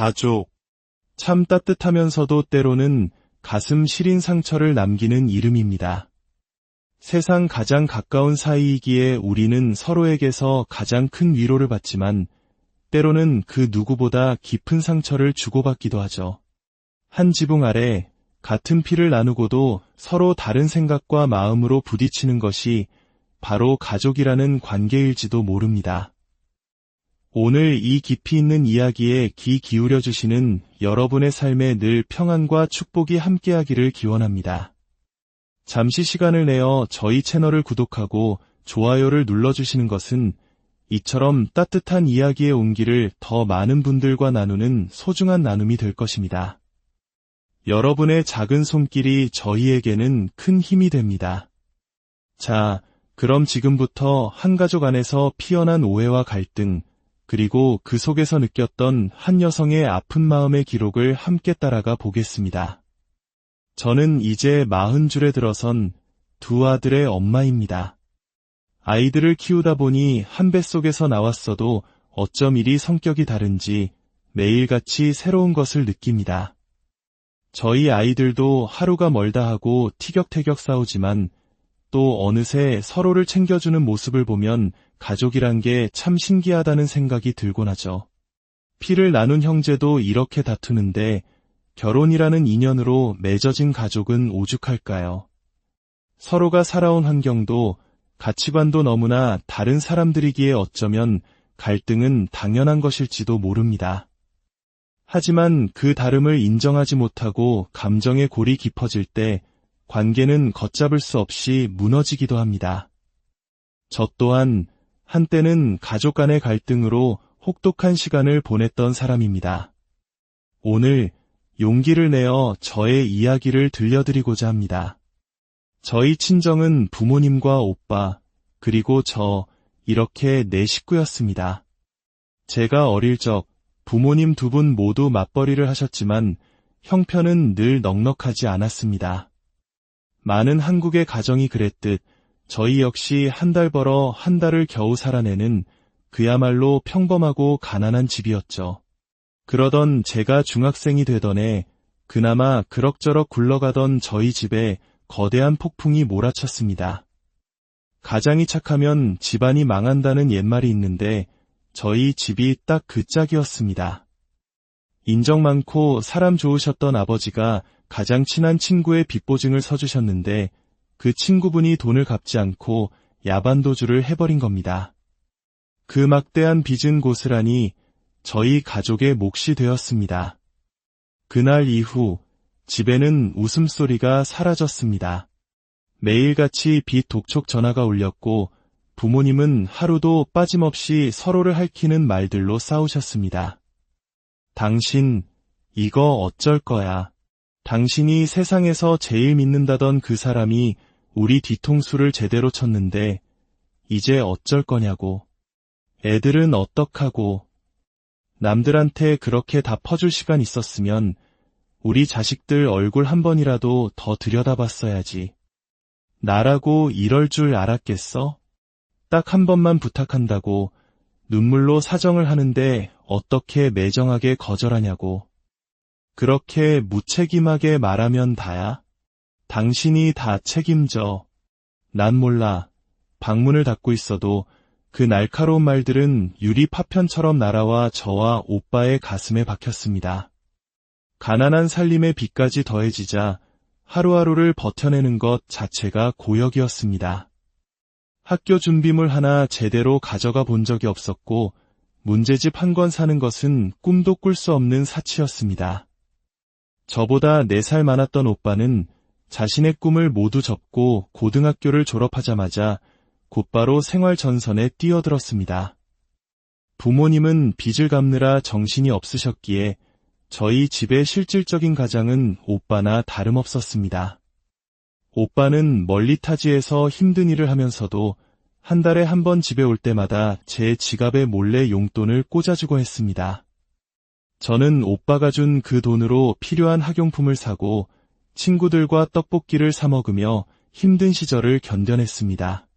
가족. 참 따뜻하면서도 때로는 가슴 시린 상처를 남기는 이름입니다. 세상 가장 가까운 사이이기에 우리는 서로에게서 가장 큰 위로를 받지만 때로는 그 누구보다 깊은 상처를 주고받기도 하죠. 한 지붕 아래 같은 피를 나누고도 서로 다른 생각과 마음으로 부딪히는 것이 바로 가족이라는 관계일지도 모릅니다. 오늘 이 깊이 있는 이야기에 귀 기울여 주시는 여러분의 삶에 늘 평안과 축복이 함께하기를 기원합니다. 잠시 시간을 내어 저희 채널을 구독하고 좋아요를 눌러주시는 것은 이처럼 따뜻한 이야기의 온기를 더 많은 분들과 나누는 소중한 나눔이 될 것입니다. 여러분의 작은 손길이 저희에게는 큰 힘이 됩니다. 자, 그럼 지금부터 한 가족 안에서 피어난 오해와 갈등, 그리고 그 속에서 느꼈던 한 여성의 아픈 마음의 기록을 함께 따라가 보겠습니다. 저는 이제 40줄에 들어선 두 아들의 엄마입니다. 아이들을 키우다 보니 한 뱃속에서 나왔어도 어쩜 이리 성격이 다른지 매일같이 새로운 것을 느낍니다. 저희 아이들도 하루가 멀다 하고 티격태격 싸우지만 또 어느새 서로를 챙겨주는 모습을 보면 가족이란 게 참 신기하다는 생각이 들곤 하죠. 피를 나눈 형제도 이렇게 다투는데 결혼이라는 인연으로 맺어진 가족은 오죽할까요? 서로가 살아온 환경도 가치관도 너무나 다른 사람들이기에 어쩌면 갈등은 당연한 것일지도 모릅니다. 하지만 그 다름을 인정하지 못하고 감정의 골이 깊어질 때 관계는 걷잡을 수 없이 무너지기도 합니다. 저 또한 한때는 가족 간의 갈등으로 혹독한 시간을 보냈던 사람입니다. 오늘 용기를 내어 저의 이야기를 들려드리고자 합니다. 저희 친정은 부모님과 오빠, 그리고 저 이렇게 4식구였습니다. 제가 어릴 적 부모님 두 분 모두 맞벌이를 하셨지만 형편은 늘 넉넉하지 않았습니다. 많은 한국의 가정이 그랬듯 저희 역시 한 달 벌어 한 달을 겨우 살아내는 그야말로 평범하고 가난한 집이었죠. 그러던 제가 중학생이 되던 해 그나마 그럭저럭 굴러가던 저희 집에 거대한 폭풍이 몰아쳤습니다. 가장이 착하면 집안이 망한다는 옛말이 있는데 저희 집이 딱 그 짝이었습니다. 인정 많고 사람 좋으셨던 아버지가 가장 친한 친구의 빚보증을 서주셨는데 그 친구분이 돈을 갚지 않고 야반도주를 해버린 겁니다. 그 막대한 빚은 고스란히 저희 가족의 몫이 되었습니다. 그날 이후 집에는 웃음소리가 사라졌습니다. 매일같이 빚 독촉 전화가 울렸고 부모님은 하루도 빠짐없이 서로를 핥히는 말들로 싸우셨습니다. 당신, 이거 어쩔 거야. 당신이 세상에서 제일 믿는다던 그 사람이 우리 뒤통수를 제대로 쳤는데 이제 어쩔 거냐고. 애들은 어떡하고. 남들한테 그렇게 다 퍼줄 시간 있었으면 우리 자식들 얼굴 한 번이라도 더 들여다봤어야지. 나라고 이럴 줄 알았겠어? 딱 한 번만 부탁한다고 눈물로 사정을 하는데 어떻게 매정하게 거절하냐고. 그렇게 무책임하게 말하면 다야? 당신이 다 책임져. 난 몰라. 방문을 닫고 있어도 그 날카로운 말들은 유리 파편처럼 날아와 저와 오빠의 가슴에 박혔습니다. 가난한 살림의 빚까지 더해지자 하루하루를 버텨내는 것 자체가 고역이었습니다. 학교 준비물 하나 제대로 가져가 본 적이 없었고 문제집 한 권 사는 것은 꿈도 꿀 수 없는 사치였습니다. 저보다 4살 많았던 오빠는 자신의 꿈을 모두 접고 고등학교를 졸업하자마자 곧바로 생활 전선에 뛰어들었습니다. 부모님은 빚을 갚느라 정신이 없으셨기에 저희 집의 실질적인 가장은 오빠나 다름없었습니다. 오빠는 멀리 타지에서 힘든 일을 하면서도 한 달에 한 번 집에 올 때마다 제 지갑에 몰래 용돈을 꽂아주고 했습니다. 저는 오빠가 준 그 돈으로 필요한 학용품을 사고 친구들과 떡볶이를 사 먹으며 힘든 시절을 견뎌냈습니다.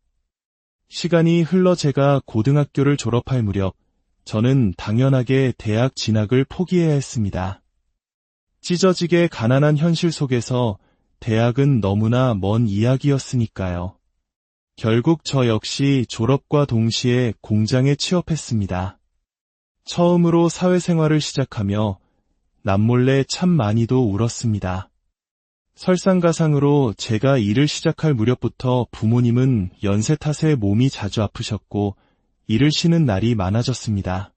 시간이 흘러 제가 고등학교를 졸업할 무렵 저는 당연하게 대학 진학을 포기해야 했습니다. 찢어지게 가난한 현실 속에서 대학은 너무나 먼 이야기였으니까요. 결국 저 역시 졸업과 동시에 공장에 취업했습니다. 처음으로 사회생활을 시작하며 남몰래 참 많이도 울었습니다. 설상가상으로 제가 일을 시작할 무렵부터 부모님은 연세 탓에 몸이 자주 아프셨고 일을 쉬는 날이 많아졌습니다.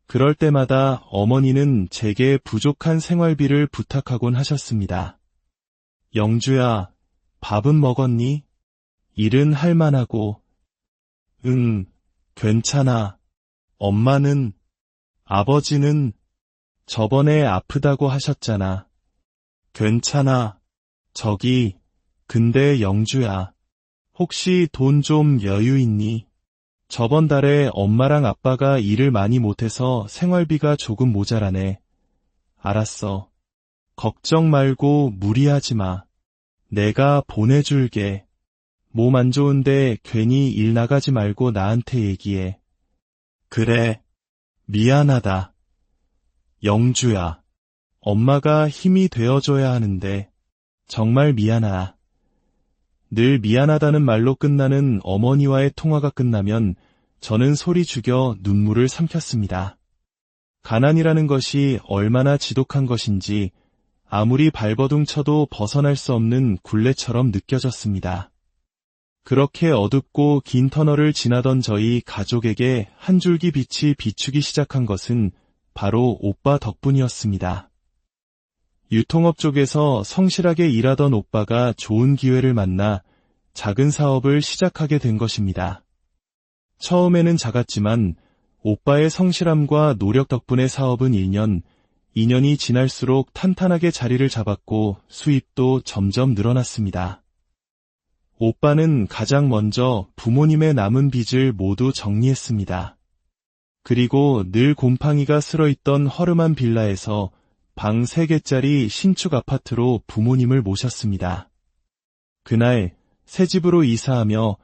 그럴 때마다 어머니는 제게 부족한 생활비를 부탁하곤 하셨습니다. 영주야, 밥은 먹었니? 일은 할 만하고. 응, 괜찮아. 엄마는, 아버지는 저번에 아프다고 하셨잖아. 괜찮아. 근데 영주야, 혹시 돈 좀 여유 있니? 저번 달에 엄마랑 아빠가 일을 많이 못해서 생활비가 조금 모자라네. 알았어. 걱정 말고 무리하지 마. 내가 보내줄게. 몸 안 좋은데 괜히 일 나가지 말고 나한테 얘기해. 그래. 미안하다. 영주야. 엄마가 힘이 되어줘야 하는데 정말 미안하다. 늘 미안하다는 말로 끝나는 어머니와의 통화가 끝나면 저는 소리 죽여 눈물을 삼켰습니다. 가난이라는 것이 얼마나 지독한 것인지 아무리 발버둥 쳐도 벗어날 수 없는 굴레처럼 느껴졌습니다. 그렇게 어둡고 긴 터널을 지나던 저희 가족에게 한 줄기 빛이 비추기 시작한 것은 바로 오빠 덕분이었습니다. 유통업 쪽에서 성실하게 일하던 오빠가 좋은 기회를 만나 작은 사업을 시작하게 된 것입니다. 처음에는 작았지만 오빠의 성실함과 노력 덕분에 사업은 1년, 2년이 지날수록 탄탄하게 자리를 잡았고 수입도 점점 늘어났습니다. 오빠는 가장 먼저 부모님의 남은 빚을 모두 정리했습니다. 그리고 늘 곰팡이가 슬어있던 허름한 빌라에서 방 3개짜리 신축 아파트로 부모님을 모셨습니다. 그날 새 집으로 이사하며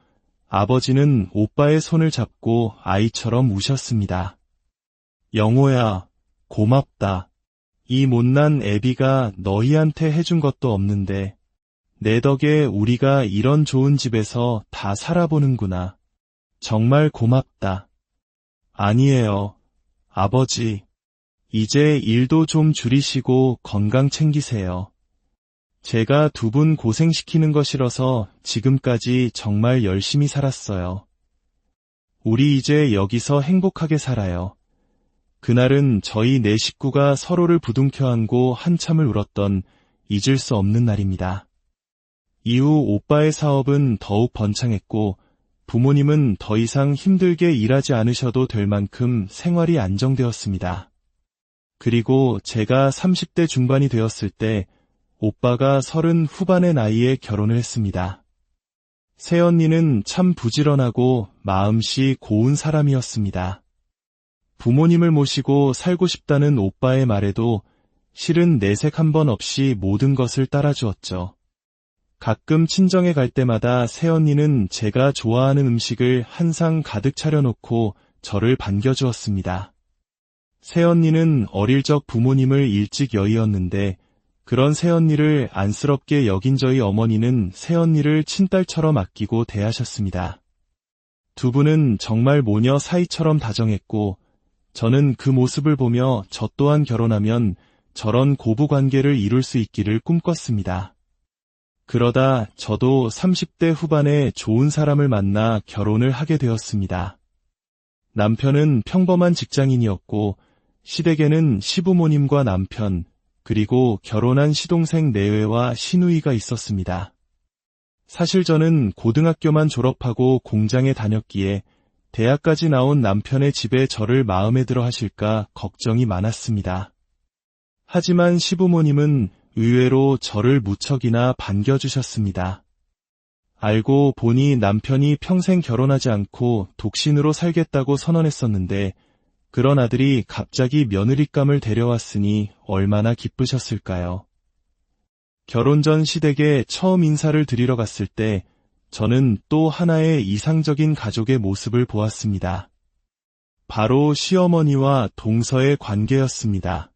아버지는 오빠의 손을 잡고 아이처럼 우셨습니다. 영호야, 고맙다. 이 못난 애비가 너희한테 해준 것도 없는데 내 덕에 우리가 이런 좋은 집에서 다 살아보는구나. 정말 고맙다. 아니에요, 아버지. 이제 일도 좀 줄이시고 건강 챙기세요. 제가 2분 고생시키는 거 싫어서 지금까지 정말 열심히 살았어요. 우리 이제 여기서 행복하게 살아요. 그날은 저희 4 식구가 서로를 부둥켜 안고 한참을 울었던 잊을 수 없는 날입니다. 이후 오빠의 사업은 더욱 번창했고 부모님은 더 이상 힘들게 일하지 않으셔도 될 만큼 생활이 안정되었습니다. 그리고 제가 30대 중반이 되었을 때 오빠가 30 후반의 나이에 결혼을 했습니다. 새언니는 참 부지런하고 마음씨 고운 사람이었습니다. 부모님을 모시고 살고 싶다는 오빠의 말에도 실은 내색 한 번 없이 모든 것을 따라주었죠. 가끔 친정에 갈 때마다 새언니는 제가 좋아하는 음식을 한 상 가득 차려놓고 저를 반겨주었습니다. 새언니는 어릴 적 부모님을 일찍 여의었는데 그런 새언니를 안쓰럽게 여긴 저희 어머니는 새언니를 친딸처럼 아끼고 대하셨습니다. 2 분은 정말 모녀 사이처럼 다정했고 저는 그 모습을 보며 저 또한 결혼하면 저런 고부관계를 이룰 수 있기를 꿈꿨습니다. 그러다 저도 30대 후반에 좋은 사람을 만나 결혼을 하게 되었습니다. 남편은 평범한 직장인이었고 시댁에는 시부모님과 남편, 그리고 결혼한 시동생 내외와 시누이가 있었습니다. 사실 저는 고등학교만 졸업하고 공장에 다녔기에 대학까지 나온 남편의 집에 저를 마음에 들어 하실까 걱정이 많았습니다. 하지만 시부모님은 의외로 저를 무척이나 반겨주셨습니다. 알고 보니 남편이 평생 결혼하지 않고 독신으로 살겠다고 선언했었는데 그런 아들이 갑자기 며느리감을 데려왔으니 얼마나 기쁘셨을까요? 결혼 전 시댁에 처음 인사를 드리러 갔을 때 저는 또 하나의 이상적인 가족의 모습을 보았습니다. 바로 시어머니와 동서의 관계였습니다.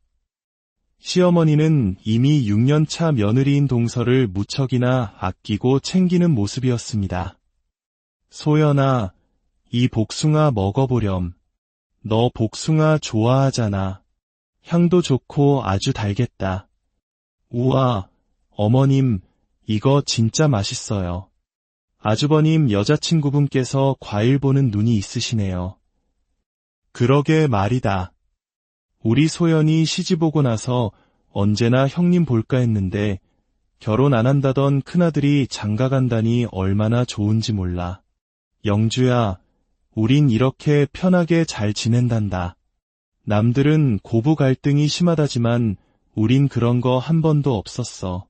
시어머니는 이미 6년차 며느리인 동서를 무척이나 아끼고 챙기는 모습이었습니다. 소연아, 이 복숭아 먹어보렴. 너 복숭아 좋아하잖아. 향도 좋고 아주 달겠다. 우와, 어머님, 이거 진짜 맛있어요. 아주버님 여자친구분께서 과일 보는 눈이 있으시네요. 그러게 말이다. 우리 소연이 시집 오고 나서 언제나 형님 볼까 했는데 결혼 안 한다던 큰아들이 장가 간다니 얼마나 좋은지 몰라. 영주야, 우린 이렇게 편하게 잘 지낸단다. 남들은 고부 갈등이 심하다지만 우린 그런 거 한 번도 없었어.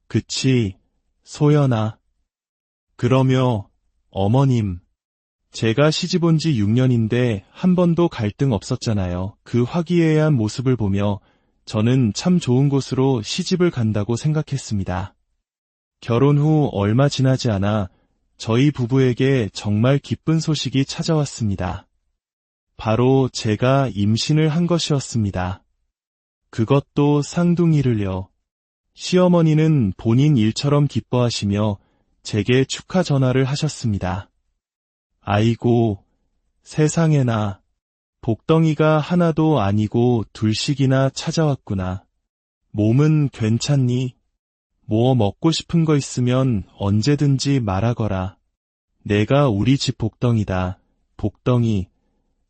그치, 소연아. 그러며 어머님, 제가 시집 온 지 6년인데 한 번도 갈등 없었잖아요. 그 화기애애한 모습을 보며 저는 참 좋은 곳으로 시집을 간다고 생각했습니다. 결혼 후 얼마 지나지 않아 저희 부부에게 정말 기쁜 소식이 찾아왔습니다. 바로 제가 임신을 한 것이었습니다. 그것도 쌍둥이를요. 시어머니는 본인 일처럼 기뻐하시며 제게 축하 전화를 하셨습니다. 아이고, 세상에나, 복덩이가 하나도 아니고 둘씩이나 찾아왔구나. 몸은 괜찮니? 뭐 먹고 싶은 거 있으면 언제든지 말하거라. 내가 우리 집 복덩이다. 복덩이.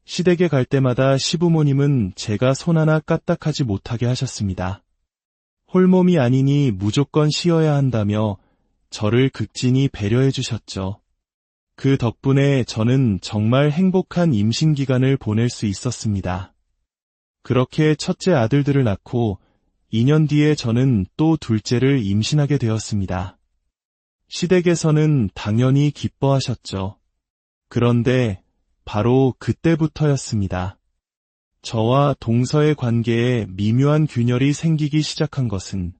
시댁에 갈 때마다 시부모님은 제가 손 하나 까딱하지 못하게 하셨습니다. 홀몸이 아니니 무조건 쉬어야 한다며 저를 극진히 배려해 주셨죠. 그 덕분에 저는 정말 행복한 임신 기간을 보낼 수 있었습니다. 그렇게 첫째 아들들을 낳고 2년 뒤에 저는 또 둘째를 임신하게 되었습니다. 시댁에서는 당연히 기뻐하셨죠. 그런데 바로 그때부터였습니다. 저와 동서의 관계에 미묘한 균열이 생기기 시작한 것은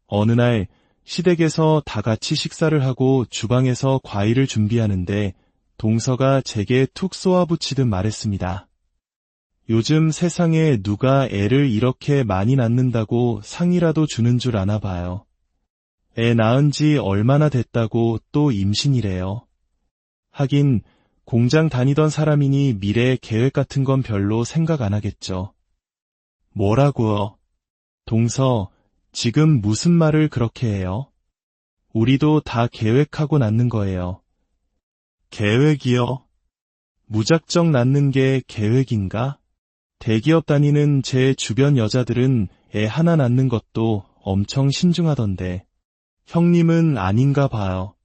어느 날 시댁에서 다 같이 식사를 하고 주방에서 과일을 준비하는데 동서가 제게 툭 쏘아붙이듯 말했습니다. 요즘 세상에 누가 애를 이렇게 많이 낳는다고 상이라도 주는 줄 아나 봐요. 애 낳은 지 얼마나 됐다고 또 임신이래요. 하긴 공장 다니던 사람이니 미래 계획 같은 건 별로 생각 안 하겠죠. 뭐라고요? 동서, 지금 무슨 말을 그렇게 해요? 우리도 다 계획하고 낳는 거예요. 계획이요? 무작정 낳는 게 계획인가? 대기업 다니는 제 주변 여자들은 애 하나 낳는 것도 엄청 신중하던데 형님은 아닌가 봐요.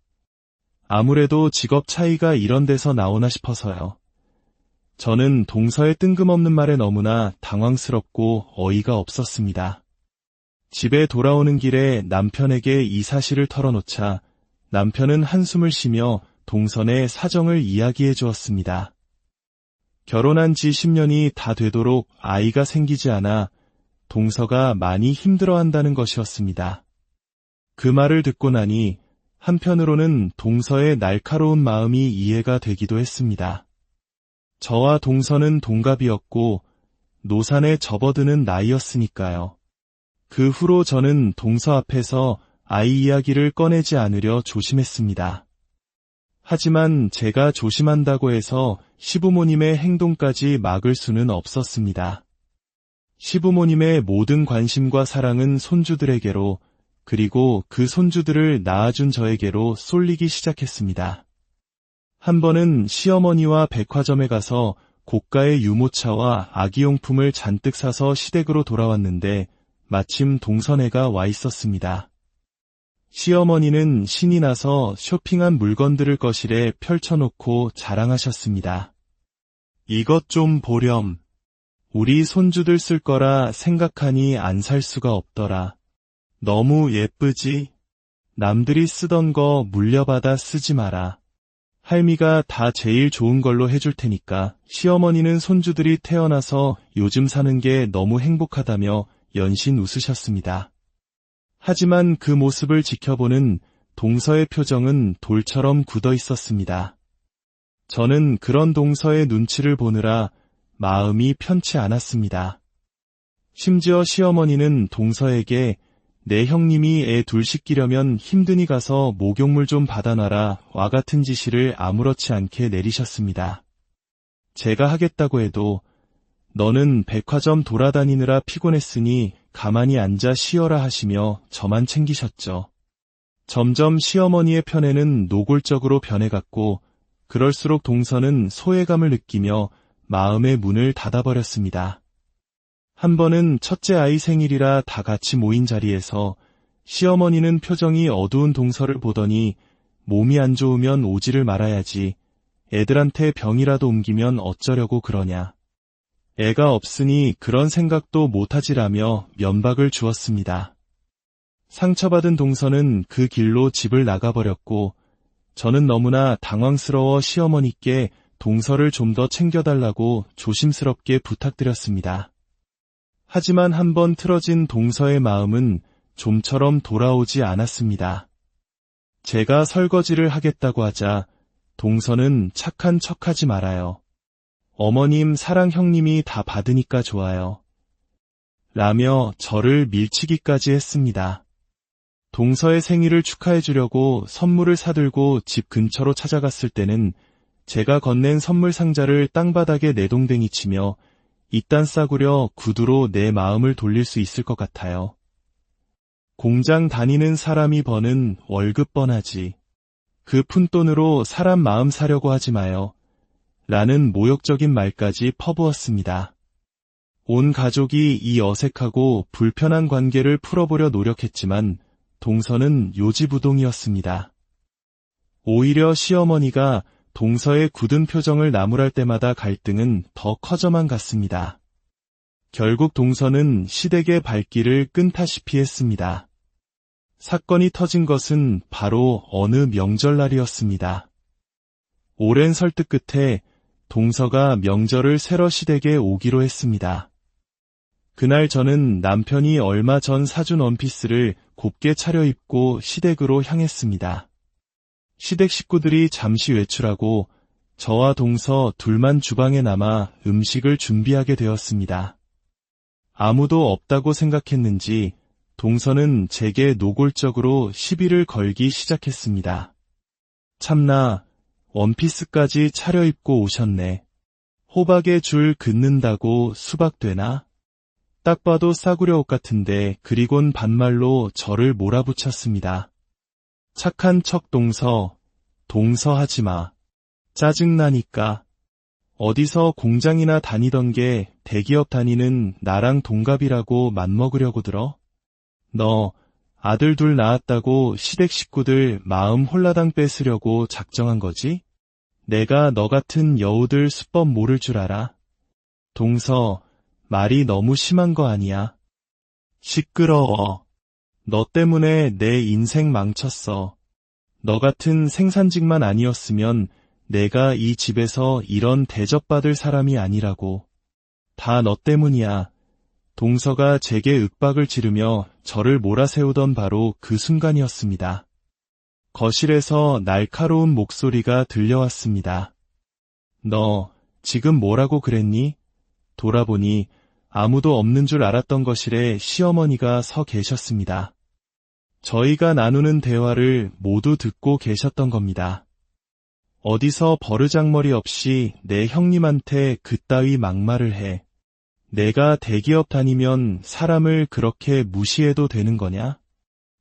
아무래도 직업 차이가 이런 데서 나오나 싶어서요. 저는 동서의 뜬금없는 말에 너무나 당황스럽고 어이가 없었습니다. 집에 돌아오는 길에 남편에게 이 사실을 털어놓자 남편은 한숨을 쉬며 동선의 사정을 이야기해 주었습니다. 결혼한 지 10년이 다 되도록 아이가 생기지 않아 동서가 많이 힘들어한다는 것이었습니다. 그 말을 듣고 나니 한편으로는 동서의 날카로운 마음이 이해가 되기도 했습니다. 저와 동서는 동갑이었고 노산에 접어드는 나이였으니까요. 그 후로 저는 동서 앞에서 아이 이야기를 꺼내지 않으려 조심했습니다. 하지만 제가 조심한다고 해서 시부모님의 행동까지 막을 수는 없었습니다. 시부모님의 모든 관심과 사랑은 손주들에게로 그리고 그 손주들을 낳아준 저에게로 쏠리기 시작했습니다. 한 번은 시어머니와 백화점에 가서 고가의 유모차와 아기용품을 잔뜩 사서 시댁으로 돌아왔는데 마침 동선애가 와 있었습니다. 시어머니는 신이 나서 쇼핑한 물건들을 거실에 펼쳐놓고 자랑하셨습니다. 이것 좀 보렴. 우리 손주들 쓸 거라 생각하니 안 살 수가 없더라. 너무 예쁘지? 남들이 쓰던 거 물려받아 쓰지 마라. 할미가 다 제일 좋은 걸로 해줄 테니까. 시어머니는 손주들이 태어나서 요즘 사는 게 너무 행복하다며 연신 웃으셨습니다. 하지만 그 모습을 지켜보는 동서의 표정은 돌처럼 굳어 있었습니다. 저는 그런 동서의 눈치를 보느라 마음이 편치 않았습니다. 심지어 시어머니는 동서에게 내 형님이 애 둘 씻기려면 힘드니 가서 목욕물 좀 받아놔라 와 같은 지시를 아무렇지 않게 내리셨습니다. 제가 하겠다고 해도 너는 백화점 돌아다니느라 피곤했으니 가만히 앉아 쉬어라 하시며 저만 챙기셨죠. 점점 시어머니의 편애는 노골적으로 변해갔고 그럴수록 동서는 소외감을 느끼며 마음의 문을 닫아버렸습니다. 한 번은 첫째 아이 생일이라 다 같이 모인 자리에서 시어머니는 표정이 어두운 동서를 보더니 몸이 안 좋으면 오지를 말아야지. 애들한테 병이라도 옮기면 어쩌려고 그러냐. 애가 없으니 그런 생각도 못하지라며 면박을 주었습니다. 상처받은 동서는 그 길로 집을 나가버렸고 저는 너무나 당황스러워 시어머니께 동서를 좀 더 챙겨달라고 조심스럽게 부탁드렸습니다. 하지만 한번 틀어진 동서의 마음은 좀처럼 돌아오지 않았습니다. 제가 설거지를 하겠다고 하자 동서는 착한 척하지 말아요. 어머님 사랑 형님이 다 받으니까 좋아요. 라며 저를 밀치기까지 했습니다. 동서의 생일을 축하해 주려고 선물을 사들고 집 근처로 찾아갔을 때는 제가 건넨 선물 상자를 땅바닥에 내동댕이 치며 이딴 싸구려 구두로 내 마음을 돌릴 수 있을 것 같아요. 공장 다니는 사람이 버는 월급 뻔하지. 그 푼돈으로 사람 마음 사려고 하지 마요. 라는 모욕적인 말까지 퍼부었습니다. 온 가족이 이 어색하고 불편한 관계를 풀어보려 노력했지만 동서는 요지부동이었습니다. 오히려 시어머니가 동서의 굳은 표정을 나무랄 때마다 갈등은 더 커져만 갔습니다. 결국 동서는 시댁의 발길을 끈다시피 했습니다. 사건이 터진 것은 바로 어느 명절날이었습니다. 오랜 설득 끝에 동서가 명절을 새러 시댁에 오기로 했습니다. 그날 저는 남편이 얼마 전 사준 원피스를 곱게 차려입고 시댁으로 향했습니다. 시댁 식구들이 잠시 외출하고 저와 동서 둘만 주방에 남아 음식을 준비하게 되었습니다. 아무도 없다고 생각했는지 동서는 제게 노골적으로 시비를 걸기 시작했습니다. 참나, 원피스까지 차려입고 오셨네. 호박에 줄 긋는다고 수박 되나? 딱 봐도 싸구려 옷 같은데 그리곤 반말로 저를 몰아붙였습니다. 착한 척 동서 하지마. 짜증나니까. 어디서 공장이나 다니던 게 대기업 다니는 나랑 동갑이라고 맘먹으려고 들어? 너 아들 둘 낳았다고 시댁 식구들 마음 홀라당 뺏으려고 작정한 거지? 내가 너 같은 여우들 수법 모를 줄 알아? 동서, 말이 너무 심한 거 아니야? 시끄러워. 너 때문에 내 인생 망쳤어. 너 같은 생산직만 아니었으면 내가 이 집에서 이런 대접받을 사람이 아니라고. 다 너 때문이야. 동서가 제게 윽박을 지르며 저를 몰아세우던 바로 그 순간이었습니다. 거실에서 날카로운 목소리가 들려왔습니다. 너 지금 뭐라고 그랬니? 돌아보니 아무도 없는 줄 알았던 거실에 시어머니가 서 계셨습니다. 저희가 나누는 대화를 모두 듣고 계셨던 겁니다. 어디서 버르장머리 없이 내 형님한테 그따위 막말을 해. 내가 대기업 다니면 사람을 그렇게 무시해도 되는 거냐?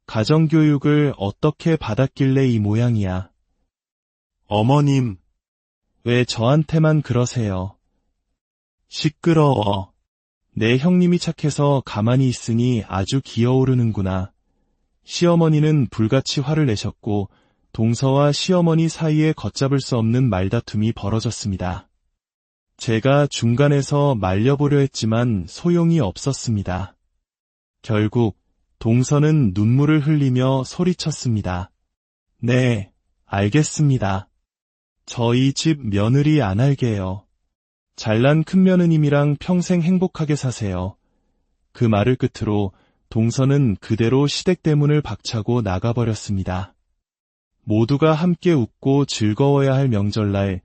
가정교육을 어떻게 받았길래 이 모양이야. 어머님, 왜 저한테만 그러세요? 시끄러워. 내 형님이 착해서 가만히 있으니 아주 기어오르는구나. 시어머니는 불같이 화를 내셨고 동서와 시어머니 사이에 걷잡을 수 없는 말다툼이 벌어졌습니다. 제가 중간에서 말려보려 했지만 소용이 없었습니다. 결국 동서는 눈물을 흘리며 소리쳤습니다. 네, 알겠습니다. 저희 집 며느리 안 할게요. 잘난 큰며느님이랑 평생 행복하게 사세요. 그 말을 끝으로 동서는 그대로 시댁 대문을 박차고 나가버렸습니다. 모두가 함께 웃고 즐거워야 할 명절날,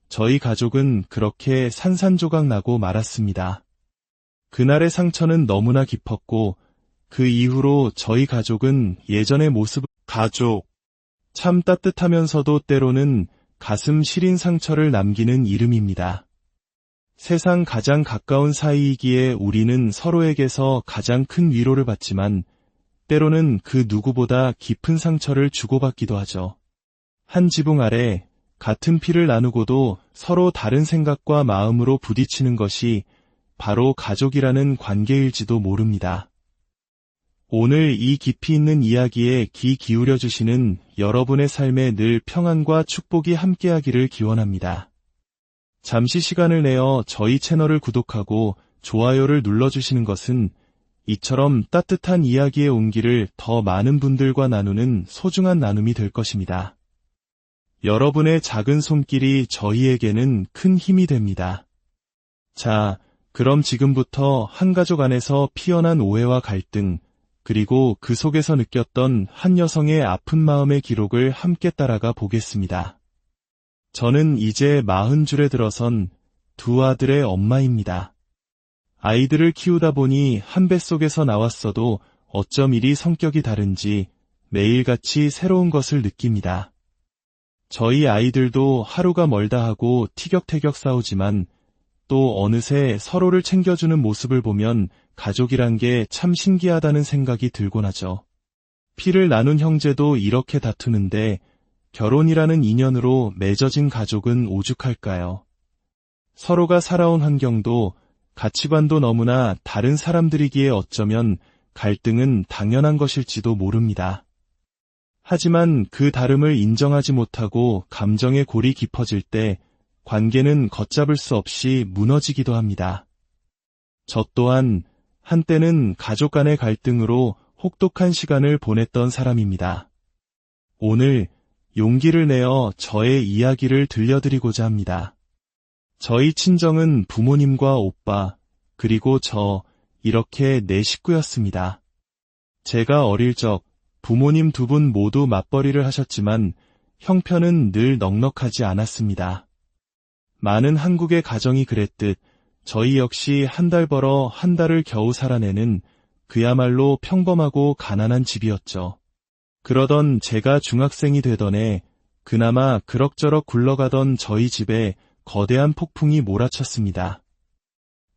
저희 가족은 그렇게 산산조각 나고 말았습니다. 그날의 상처는 너무나 깊었고 그 이후로 저희 가족은 예전의 모습, 가족, 참 따뜻하면서도 때로는 가슴 시린 상처를 남기는 이름입니다. 세상 가장 가까운 사이이기에 우리는 서로에게서 가장 큰 위로를 받지만 때로는 그 누구보다 깊은 상처를 주고받기도 하죠. 한 지붕 아래 같은 피를 나누고도 서로 다른 생각과 마음으로 부딪히는 것이 바로 가족이라는 관계일지도 모릅니다. 오늘 이 깊이 있는 이야기에 귀 기울여 주시는 여러분의 삶에 늘 평안과 축복이 함께하기를 기원합니다. 잠시 시간을 내어 저희 채널을 구독하고 좋아요를 눌러주시는 것은 이처럼 따뜻한 이야기의 온기를 더 많은 분들과 나누는 소중한 나눔이 될 것입니다. 여러분의 작은 손길이 저희에게는 큰 힘이 됩니다. 자, 그럼 지금부터 한 가족 안에서 피어난 오해와 갈등, 그리고 그 속에서 느꼈던 한 여성의 아픈 마음의 기록을 함께 따라가 보겠습니다. 저는 이제 40줄에 들어선 두 아들의 엄마입니다. 아이들을 키우다 보니 한 뱃속에서 나왔어도 어쩜 이리 성격이 다른지 매일같이 새로운 것을 느낍니다. 저희 아이들도 하루가 멀다 하고 티격태격 싸우지만 또 어느새 서로를 챙겨주는 모습을 보면 가족이란 게 참 신기하다는 생각이 들곤 하죠. 피를 나눈 형제도 이렇게 다투는데 결혼이라는 인연으로 맺어진 가족은 오죽할까요? 서로가 살아온 환경도 가치관도 너무나 다른 사람들이기에 어쩌면 갈등은 당연한 것일지도 모릅니다. 하지만 그 다름을 인정하지 못하고 감정의 골이 깊어질 때 관계는 걷잡을 수 없이 무너지기도 합니다. 저 또한 한때는 가족 간의 갈등으로 혹독한 시간을 보냈던 사람입니다. 오늘 용기를 내어 저의 이야기를 들려드리고자 합니다. 저희 친정은 부모님과 오빠, 그리고 저, 이렇게 4식구였습니다. 제가 어릴 적 부모님 두 분 모두 맞벌이를 하셨지만 형편은 늘 넉넉하지 않았습니다. 많은 한국의 가정이 그랬듯 저희 역시 한 달 벌어 한 달을 겨우 살아내는 그야말로 평범하고 가난한 집이었죠. 그러던 제가 중학생이 되던 해 그나마 그럭저럭 굴러가던 저희 집에 거대한 폭풍이 몰아쳤습니다.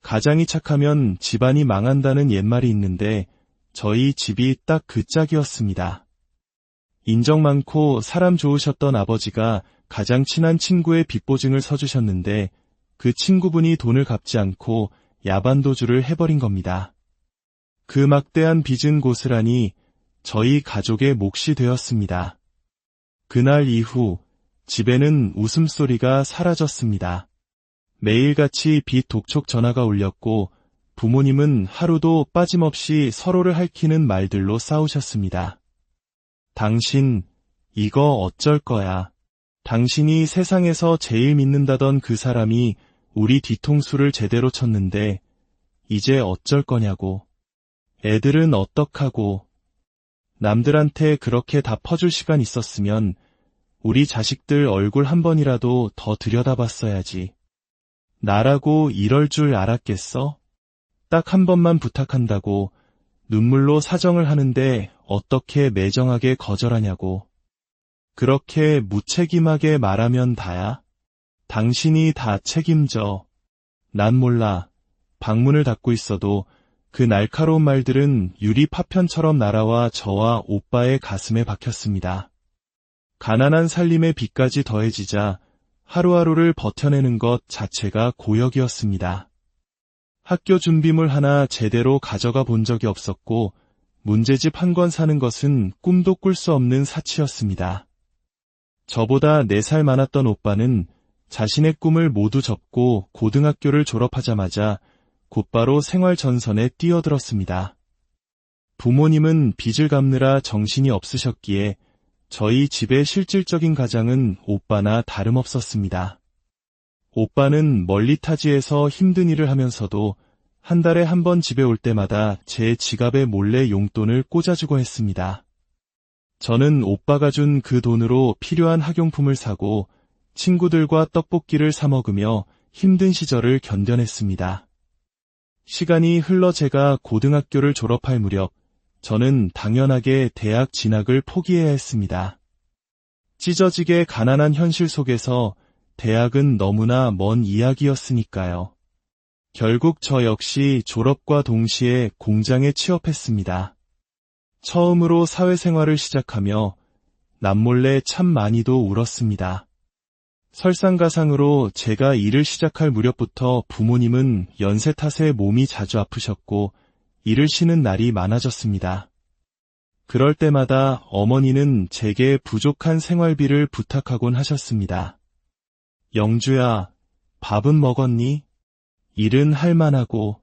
가장이 착하면 집안이 망한다는 옛말이 있는데 저희 집이 딱 그 짝이었습니다. 인정 많고 사람 좋으셨던 아버지가 가장 친한 친구의 빚보증을 서주셨는데 그 친구분이 돈을 갚지 않고 야반도주를 해버린 겁니다. 그 막대한 빚은 고스란히 저희 가족의 몫이 되었습니다. 그날 이후 집에는 웃음소리가 사라졌습니다. 매일같이 빚 독촉 전화가 울렸고 부모님은 하루도 빠짐없이 서로를 핥히는 말들로 싸우셨습니다. 당신, 이거 어쩔 거야. 당신이 세상에서 제일 믿는다던 그 사람이 우리 뒤통수를 제대로 쳤는데 이제 어쩔 거냐고. 애들은 어떡하고. 남들한테 그렇게 다 퍼줄 시간 있었으면 우리 자식들 얼굴 한 번이라도 더 들여다봤어야지. 나라고 이럴 줄 알았겠어? 딱 한 번만 부탁한다고 눈물로 사정을 하는데 어떻게 매정하게 거절하냐고. 그렇게 무책임하게 말하면 다야? 당신이 다 책임져. 난 몰라. 방문을 닫고 있어도 그 날카로운 말들은 유리 파편처럼 날아와 저와 오빠의 가슴에 박혔습니다. 가난한 살림의 빚까지 더해지자 하루하루를 버텨내는 것 자체가 고역이었습니다. 학교 준비물 하나 제대로 가져가 본 적이 없었고 문제집 한 권 사는 것은 꿈도 꿀 수 없는 사치였습니다. 저보다 4살 많았던 오빠는 자신의 꿈을 모두 접고 고등학교를 졸업하자마자 곧바로 생활 전선에 뛰어들었습니다. 부모님은 빚을 갚느라 정신이 없으셨기에 저희 집의 실질적인 가장은 오빠나 다름없었습니다. 오빠는 멀리 타지에서 힘든 일을 하면서도 한 달에 한 번 집에 올 때마다 제 지갑에 몰래 용돈을 꽂아주고 했습니다. 저는 오빠가 준 그 돈으로 필요한 학용품을 사고 친구들과 떡볶이를 사 먹으며 힘든 시절을 견뎌냈습니다. 시간이 흘러 제가 고등학교를 졸업할 무렵 저는 당연하게 대학 진학을 포기해야 했습니다. 찢어지게 가난한 현실 속에서 대학은 너무나 먼 이야기였으니까요. 결국 저 역시 졸업과 동시에 공장에 취업했습니다. 처음으로 사회생활을 시작하며 남몰래 참 많이도 울었습니다. 설상가상으로 제가 일을 시작할 무렵부터 부모님은 연세 탓에 몸이 자주 아프셨고 일을 쉬는 날이 많아졌습니다. 그럴 때마다 어머니는 제게 부족한 생활비를 부탁하곤 하셨습니다. 영주야, 밥은 먹었니? 일은 할 만하고.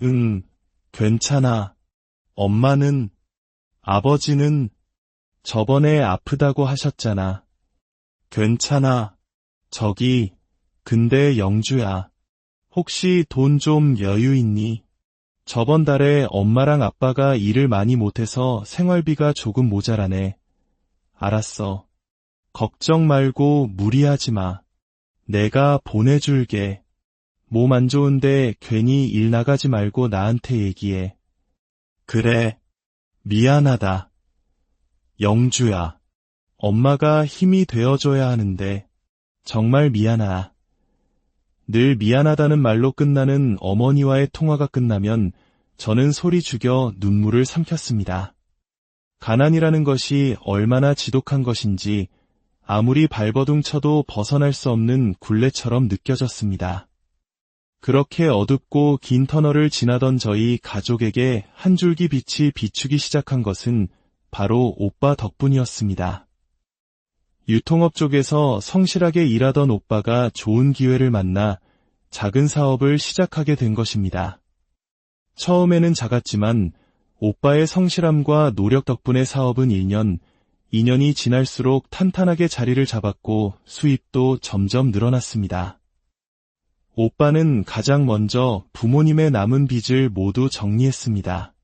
응, 괜찮아. 엄마는, 아버지는 저번에 아프다고 하셨잖아. 괜찮아. 근데 영주야, 혹시 돈 좀 여유 있니? 저번 달에 엄마랑 아빠가 일을 많이 못해서 생활비가 조금 모자라네. 알았어. 걱정 말고 무리하지 마. 내가 보내줄게. 몸 안 좋은데 괜히 일 나가지 말고 나한테 얘기해. 그래. 미안하다. 영주야. 엄마가 힘이 되어줘야 하는데 정말 미안하다. 늘 미안하다는 말로 끝나는 어머니와의 통화가 끝나면 저는 소리 죽여 눈물을 삼켰습니다. 가난이라는 것이 얼마나 지독한 것인지 아무리 발버둥 쳐도 벗어날 수 없는 굴레처럼 느껴졌습니다. 그렇게 어둡고 긴 터널을 지나던 저희 가족에게 한 줄기 빛이 비추기 시작한 것은 바로 오빠 덕분이었습니다. 유통업 쪽에서 성실하게 일하던 오빠가 좋은 기회를 만나 작은 사업을 시작하게 된 것입니다. 처음에는 작았지만 오빠의 성실함과 노력 덕분에 사업은 1년, 2년이 지날수록 탄탄하게 자리를 잡았고 수입도 점점 늘어났습니다. 오빠는 가장 먼저 부모님의 남은 빚을 모두 정리했습니다.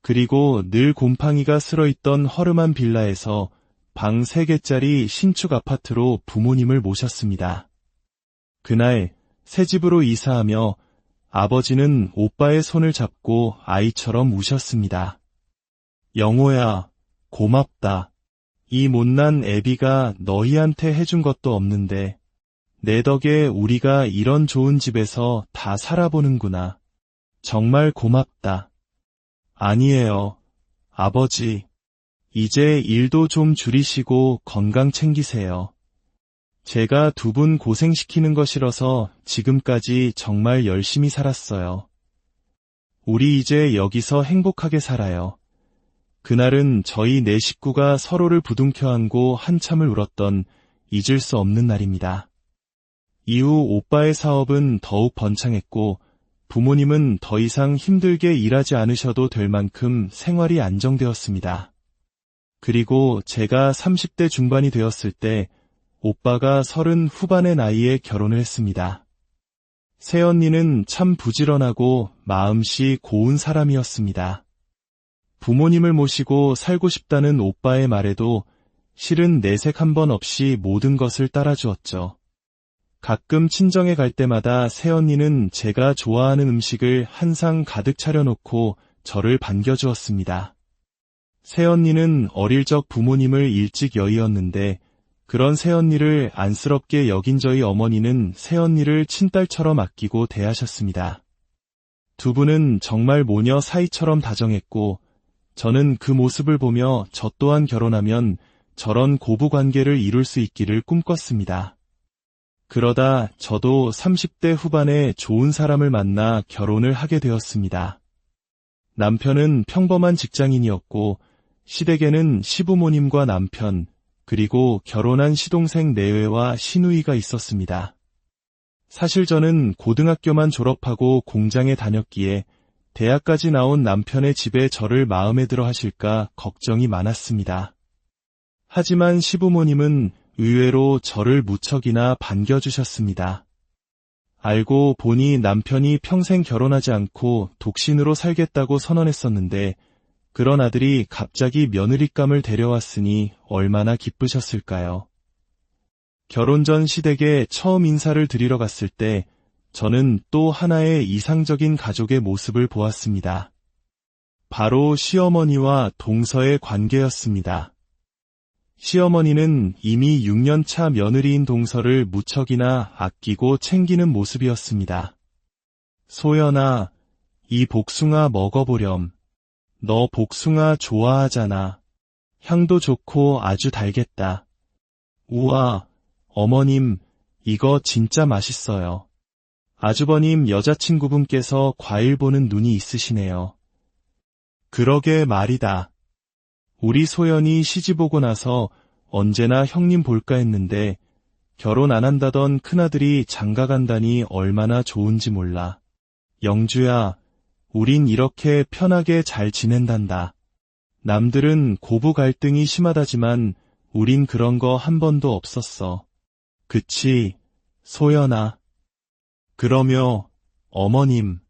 그리고 늘 곰팡이가 슬어있던 허름한 빌라에서 방 3개짜리 신축 아파트로 부모님을 모셨습니다. 그날 새 집으로 이사하며 아버지는 오빠의 손을 잡고 아이처럼 우셨습니다. 영호야, 고맙다. 이 못난 애비가 너희한테 해준 것도 없는데 내 덕에 우리가 이런 좋은 집에서 다 살아보는구나. 정말 고맙다. 아니에요, 아버지. 이제 일도 좀 줄이시고 건강 챙기세요. 제가 2분 고생시키는 거 싫어서 지금까지 정말 열심히 살았어요. 우리 이제 여기서 행복하게 살아요. 그날은 저희 4 식구가 서로를 부둥켜 안고 한참을 울었던 잊을 수 없는 날입니다. 이후 오빠의 사업은 더욱 번창했고 부모님은 더 이상 힘들게 일하지 않으셔도 될 만큼 생활이 안정되었습니다. 그리고 제가 30대 중반이 되었을 때 오빠가 30 후반의 나이에 결혼을 했습니다. 새언니는 참 부지런하고 마음씨 고운 사람이었습니다. 부모님을 모시고 살고 싶다는 오빠의 말에도 실은 내색 한 번 없이 모든 것을 따라주었죠. 가끔 친정에 갈 때마다 새언니는 제가 좋아하는 음식을 한 상 가득 차려놓고 저를 반겨주었습니다. 새언니는 어릴 적 부모님을 일찍 여의었는데 그런 새언니를 안쓰럽게 여긴 저희 어머니는 새언니를 친딸처럼 아끼고 대하셨습니다. 2 분은 정말 모녀 사이처럼 다정했고 저는 그 모습을 보며 저 또한 결혼하면 저런 고부관계를 이룰 수 있기를 꿈꿨습니다. 그러다 저도 30대 후반에 좋은 사람을 만나 결혼을 하게 되었습니다. 남편은 평범한 직장인이었고 시댁에는 시부모님과 남편, 그리고 결혼한 시동생 내외와 시누이가 있었습니다. 사실 저는 고등학교만 졸업하고 공장에 다녔기에 대학까지 나온 남편의 집에 저를 마음에 들어 하실까 걱정이 많았습니다. 하지만 시부모님은 의외로 저를 무척이나 반겨주셨습니다. 알고 보니 남편이 평생 결혼하지 않고 독신으로 살겠다고 선언했었는데 그런 아들이 갑자기 며느리감을 데려왔으니 얼마나 기쁘셨을까요? 결혼 전 시댁에 처음 인사를 드리러 갔을 때 저는 또 하나의 이상적인 가족의 모습을 보았습니다. 바로 시어머니와 동서의 관계였습니다. 시어머니는 이미 6년 차 며느리인 동서를 무척이나 아끼고 챙기는 모습이었습니다. 소연아, 이 복숭아 먹어보렴. 너 복숭아 좋아하잖아. 향도 좋고 아주 달겠다. 우와, 어머님, 이거 진짜 맛있어요. 아주버님 여자친구분께서 과일 보는 눈이 있으시네요. 그러게 말이다. 우리 소연이 시집 오고 나서 언제나 형님 볼까 했는데 결혼 안 한다던 큰아들이 장가 간다니 얼마나 좋은지 몰라. 영주야, 우린 이렇게 편하게 잘 지낸단다. 남들은 고부 갈등이 심하다지만 우린 그런 거 한 번도 없었어. 그치, 소연아. 그러며 어머님,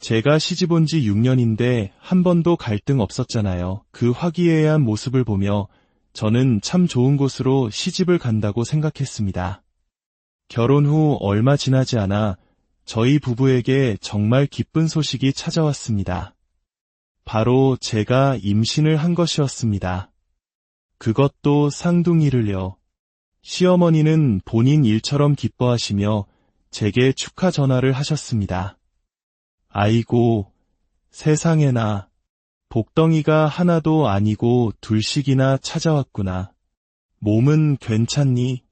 제가 시집 온 지 6년인데 한 번도 갈등 없었잖아요. 그 화기애애한 모습을 보며 저는 참 좋은 곳으로 시집을 간다고 생각했습니다. 결혼 후 얼마 지나지 않아 저희 부부에게 정말 기쁜 소식이 찾아왔습니다. 바로 제가 임신을 한 것이었습니다. 그것도 쌍둥이를요. 시어머니는 본인 일처럼 기뻐하시며 제게 축하 전화를 하셨습니다. 아이고, 세상에나, 복덩이가 하나도 아니고 둘씩이나 찾아왔구나. 몸은 괜찮니?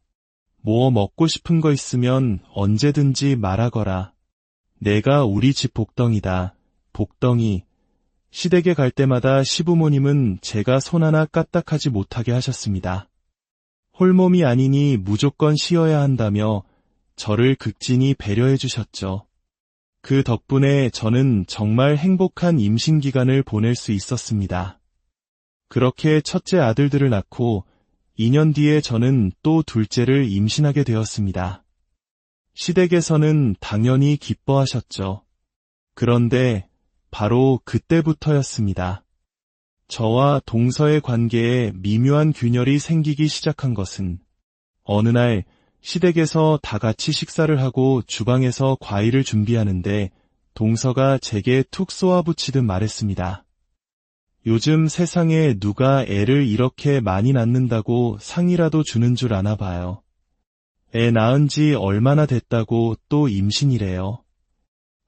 뭐 먹고 싶은 거 있으면 언제든지 말하거라. 내가 우리 집 복덩이다. 복덩이. 시댁에 갈 때마다 시부모님은 제가 손 하나 까딱하지 못하게 하셨습니다. 홀몸이 아니니 무조건 쉬어야 한다며 저를 극진히 배려해 주셨죠. 그 덕분에 저는 정말 행복한 임신 기간을 보낼 수 있었습니다. 그렇게 첫째 아들들을 낳고 2년 뒤에 저는 또 둘째를 임신하게 되었습니다. 시댁에서는 당연히 기뻐하셨죠. 그런데 바로 그때부터였습니다. 저와 동서의 관계에 미묘한 균열이 생기기 시작한 것은 어느 날 시댁에서 다 같이 식사를 하고 주방에서 과일을 준비하는데 동서가 제게 툭 쏘아붙이듯 말했습니다. 요즘 세상에 누가 애를 이렇게 많이 낳는다고 상이라도 주는 줄 아나 봐요. 애 낳은 지 얼마나 됐다고 또 임신이래요.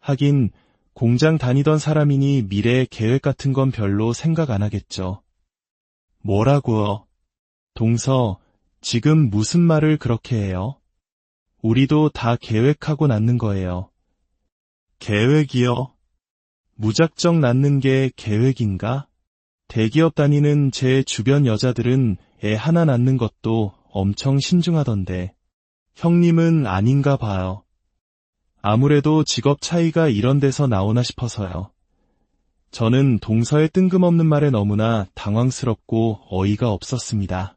하긴 공장 다니던 사람이니 미래 계획 같은 건 별로 생각 안 하겠죠. 뭐라고요? 동서, 지금 무슨 말을 그렇게 해요? 우리도 다 계획하고 낳는 거예요. 계획이요? 무작정 낳는 게 계획인가? 대기업 다니는 제 주변 여자들은 애 하나 낳는 것도 엄청 신중하던데 형님은 아닌가 봐요. 아무래도 직업 차이가 이런 데서 나오나 싶어서요. 저는 동서의 뜬금없는 말에 너무나 당황스럽고 어이가 없었습니다.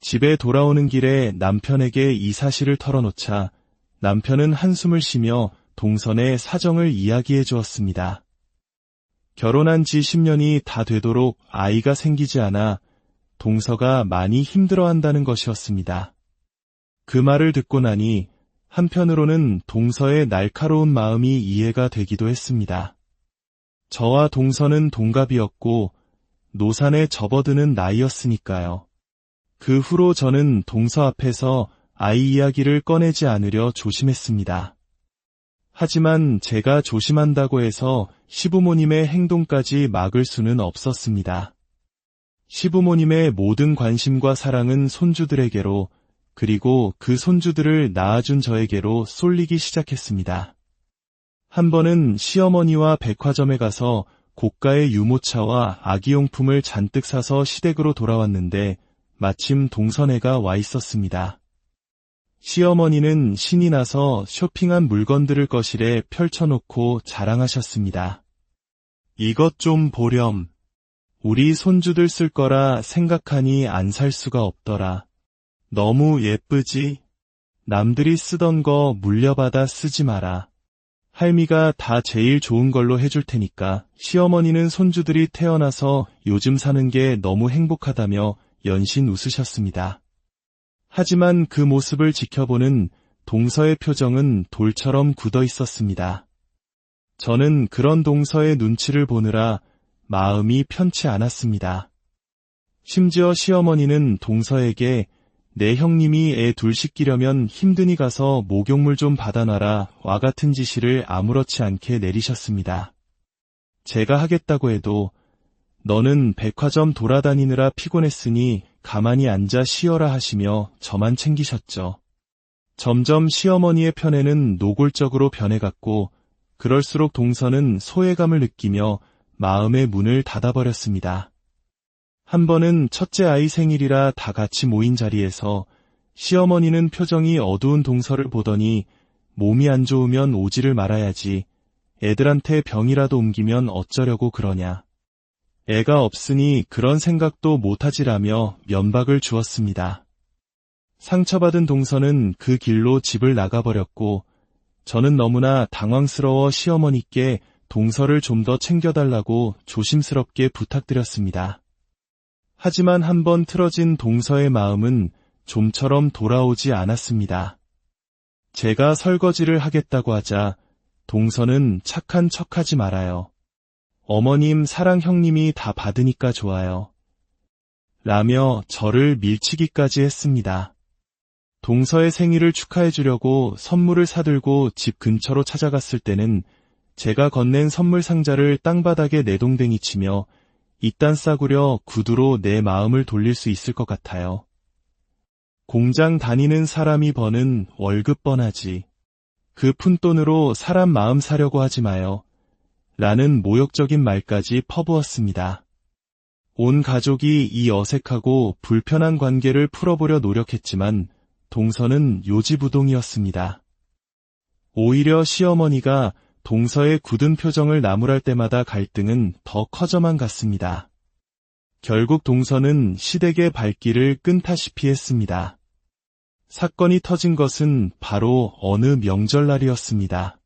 집에 돌아오는 길에 남편에게 이 사실을 털어놓자 남편은 한숨을 쉬며 동선의 사정을 이야기해 주었습니다. 결혼한 지 10년이 다 되도록 아이가 생기지 않아 동서가 많이 힘들어한다는 것이었습니다. 그 말을 듣고 나니 한편으로는 동서의 날카로운 마음이 이해가 되기도 했습니다. 저와 동서는 동갑이었고 노산에 접어드는 나이였으니까요. 그 후로 저는 동서 앞에서 아이 이야기를 꺼내지 않으려 조심했습니다. 하지만 제가 조심한다고 해서 시부모님의 행동까지 막을 수는 없었습니다. 시부모님의 모든 관심과 사랑은 손주들에게로 그리고 그 손주들을 낳아준 저에게로 쏠리기 시작했습니다. 한 번은 시어머니와 백화점에 가서 고가의 유모차와 아기용품을 잔뜩 사서 시댁으로 돌아왔는데 마침 동선애가 와 있었습니다. 시어머니는 신이 나서 쇼핑한 물건들을 거실에 펼쳐놓고 자랑하셨습니다. 이것 좀 보렴. 우리 손주들 쓸 거라 생각하니 안 살 수가 없더라. 너무 예쁘지? 남들이 쓰던 거 물려받아 쓰지 마라. 할미가 다 제일 좋은 걸로 해줄 테니까. 시어머니는 손주들이 태어나서 요즘 사는 게 너무 행복하다며 연신 웃으셨습니다. 하지만 그 모습을 지켜보는 동서의 표정은 돌처럼 굳어 있었습니다. 저는 그런 동서의 눈치를 보느라 마음이 편치 않았습니다. 심지어 시어머니는 동서에게 내 형님이 애 둘 씻기려면 힘드니 가서 목욕물 좀 받아놔라 와 같은 지시를 아무렇지 않게 내리셨습니다. 제가 하겠다고 해도 너는 백화점 돌아다니느라 피곤했으니 가만히 앉아 쉬어라 하시며 저만 챙기셨죠. 점점 시어머니의 편애는 노골적으로 변해갔고 그럴수록 동서는 소외감을 느끼며 마음의 문을 닫아버렸습니다. 한 번은 첫째 아이 생일이라 다 같이 모인 자리에서 시어머니는 표정이 어두운 동서를 보더니 몸이 안 좋으면 오지를 말아야지. 애들한테 병이라도 옮기면 어쩌려고 그러냐. 애가 없으니 그런 생각도 못하지라며 면박을 주었습니다. 상처받은 동서는 그 길로 집을 나가버렸고 저는 너무나 당황스러워 시어머니께 동서를 좀 더 챙겨달라고 조심스럽게 부탁드렸습니다. 하지만 한번 틀어진 동서의 마음은 좀처럼 돌아오지 않았습니다. 제가 설거지를 하겠다고 하자 동서는 착한 척하지 말아요. 어머님 사랑 형님이 다 받으니까 좋아요. 라며 저를 밀치기까지 했습니다. 동서의 생일을 축하해 주려고 선물을 사들고 집 근처로 찾아갔을 때는 제가 건넨 선물 상자를 땅바닥에 내동댕이 치며 이딴 싸구려 구두로 내 마음을 돌릴 수 있을 것 같아요. 공장 다니는 사람이 버는 월급 뻔하지. 그 푼돈으로 사람 마음 사려고 하지 마요. 라는 모욕적인 말까지 퍼부었습니다. 온 가족이 이 어색하고 불편한 관계를 풀어보려 노력했지만 동서는 요지부동이었습니다. 오히려 시어머니가 동서의 굳은 표정을 나무랄 때마다 갈등은 더 커져만 갔습니다. 결국 동서는 시댁의 발길을 끈다시피 했습니다. 사건이 터진 것은 바로 어느 명절날이었습니다.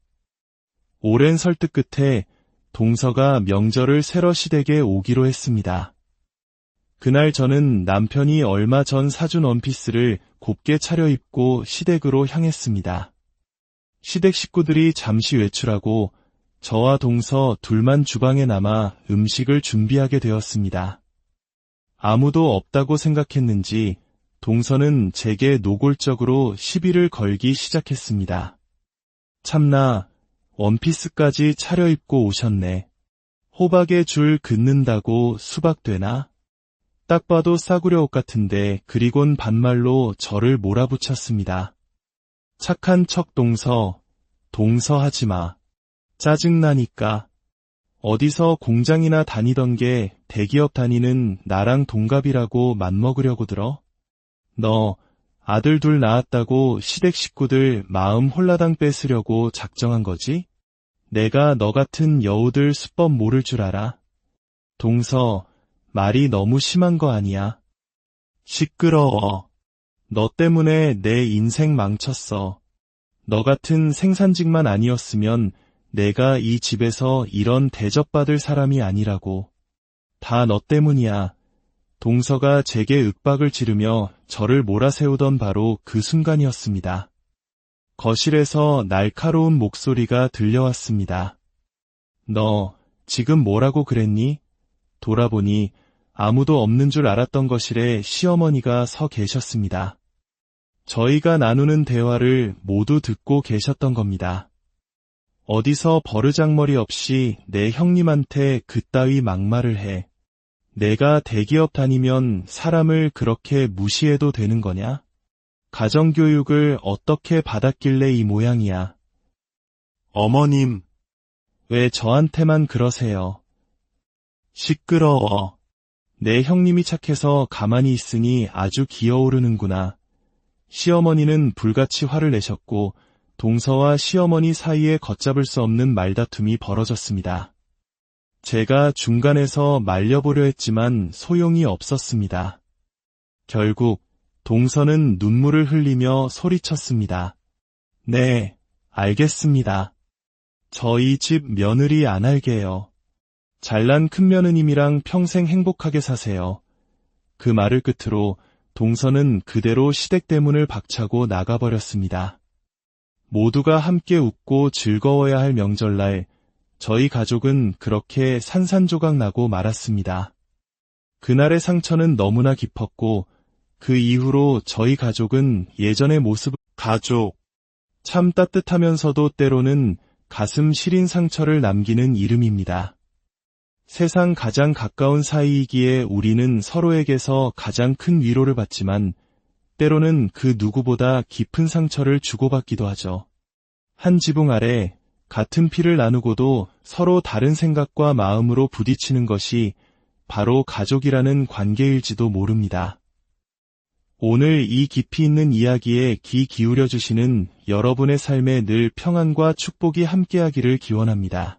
오랜 설득 끝에 동서가 명절을 새러 시댁에 오기로 했습니다. 그날 저는 남편이 얼마 전 사준 원피스를 곱게 차려입고 시댁으로 향했습니다. 시댁 식구들이 잠시 외출하고 저와 동서 둘만 주방에 남아 음식을 준비하게 되었습니다. 아무도 없다고 생각했는지 동서는 제게 노골적으로 시비를 걸기 시작했습니다. 참나, 원피스까지 차려입고 오셨네. 호박에 줄 긋는다고 수박 되나? 딱 봐도 싸구려 옷 같은데 그리곤 반말로 저를 몰아붙였습니다. 착한 척 동서 하지마. 짜증나니까. 어디서 공장이나 다니던 게 대기업 다니는 나랑 동갑이라고 맘먹으려고 들어? 너 아들 둘 낳았다고 시댁 식구들 마음 홀라당 뺏으려고 작정한 거지? 내가 너 같은 여우들 수법 모를 줄 알아? 동서, 말이 너무 심한 거 아니야? 시끄러워. 너 때문에 내 인생 망쳤어. 너 같은 생산직만 아니었으면 내가 이 집에서 이런 대접받을 사람이 아니라고. 다 너 때문이야. 동서가 제게 윽박을 지르며 저를 몰아세우던 바로 그 순간이었습니다. 거실에서 날카로운 목소리가 들려왔습니다. 너 지금 뭐라고 그랬니? 돌아보니 아무도 없는 줄 알았던 거실에 시어머니가 서 계셨습니다. 저희가 나누는 대화를 모두 듣고 계셨던 겁니다. 어디서 버르장머리 없이 내 형님한테 그따위 막말을 해. 내가 대기업 다니면 사람을 그렇게 무시해도 되는 거냐? 가정교육을 어떻게 받았길래 이 모양이야. 어머님, 왜 저한테만 그러세요? 시끄러워. 내 형님이 착해서 가만히 있으니 아주 기어오르는구나. 시어머니는 불같이 화를 내셨고 동서와 시어머니 사이에 걷잡을 수 없는 말다툼이 벌어졌습니다. 제가 중간에서 말려보려 했지만 소용이 없었습니다. 결국 동서는 눈물을 흘리며 소리쳤습니다. 네, 알겠습니다. 저희 집 며느리 안 할게요. 잘난 큰며느님이랑 평생 행복하게 사세요. 그 말을 끝으로 동서는 그대로 시댁대문을 박차고 나가버렸습니다. 모두가 함께 웃고 즐거워야 할 명절날, 저희 가족은 그렇게 산산조각 나고 말았습니다. 그날의 상처는 너무나 깊었고, 그 이후로 저희 가족은 예전의 모습, 가족. 참 따뜻하면서도 때로는 가슴 시린 상처를 남기는 이름입니다. 세상 가장 가까운 사이이기에 우리는 서로에게서 가장 큰 위로를 받지만, 때로는 그 누구보다 깊은 상처를 주고받기도 하죠. 한 지붕 아래 같은 피를 나누고도 서로 다른 생각과 마음으로 부딪히는 것이 바로 가족이라는 관계일지도 모릅니다. 오늘 이 깊이 있는 이야기에 귀 기울여 주시는 여러분의 삶에 늘 평안과 축복이 함께하기를 기원합니다.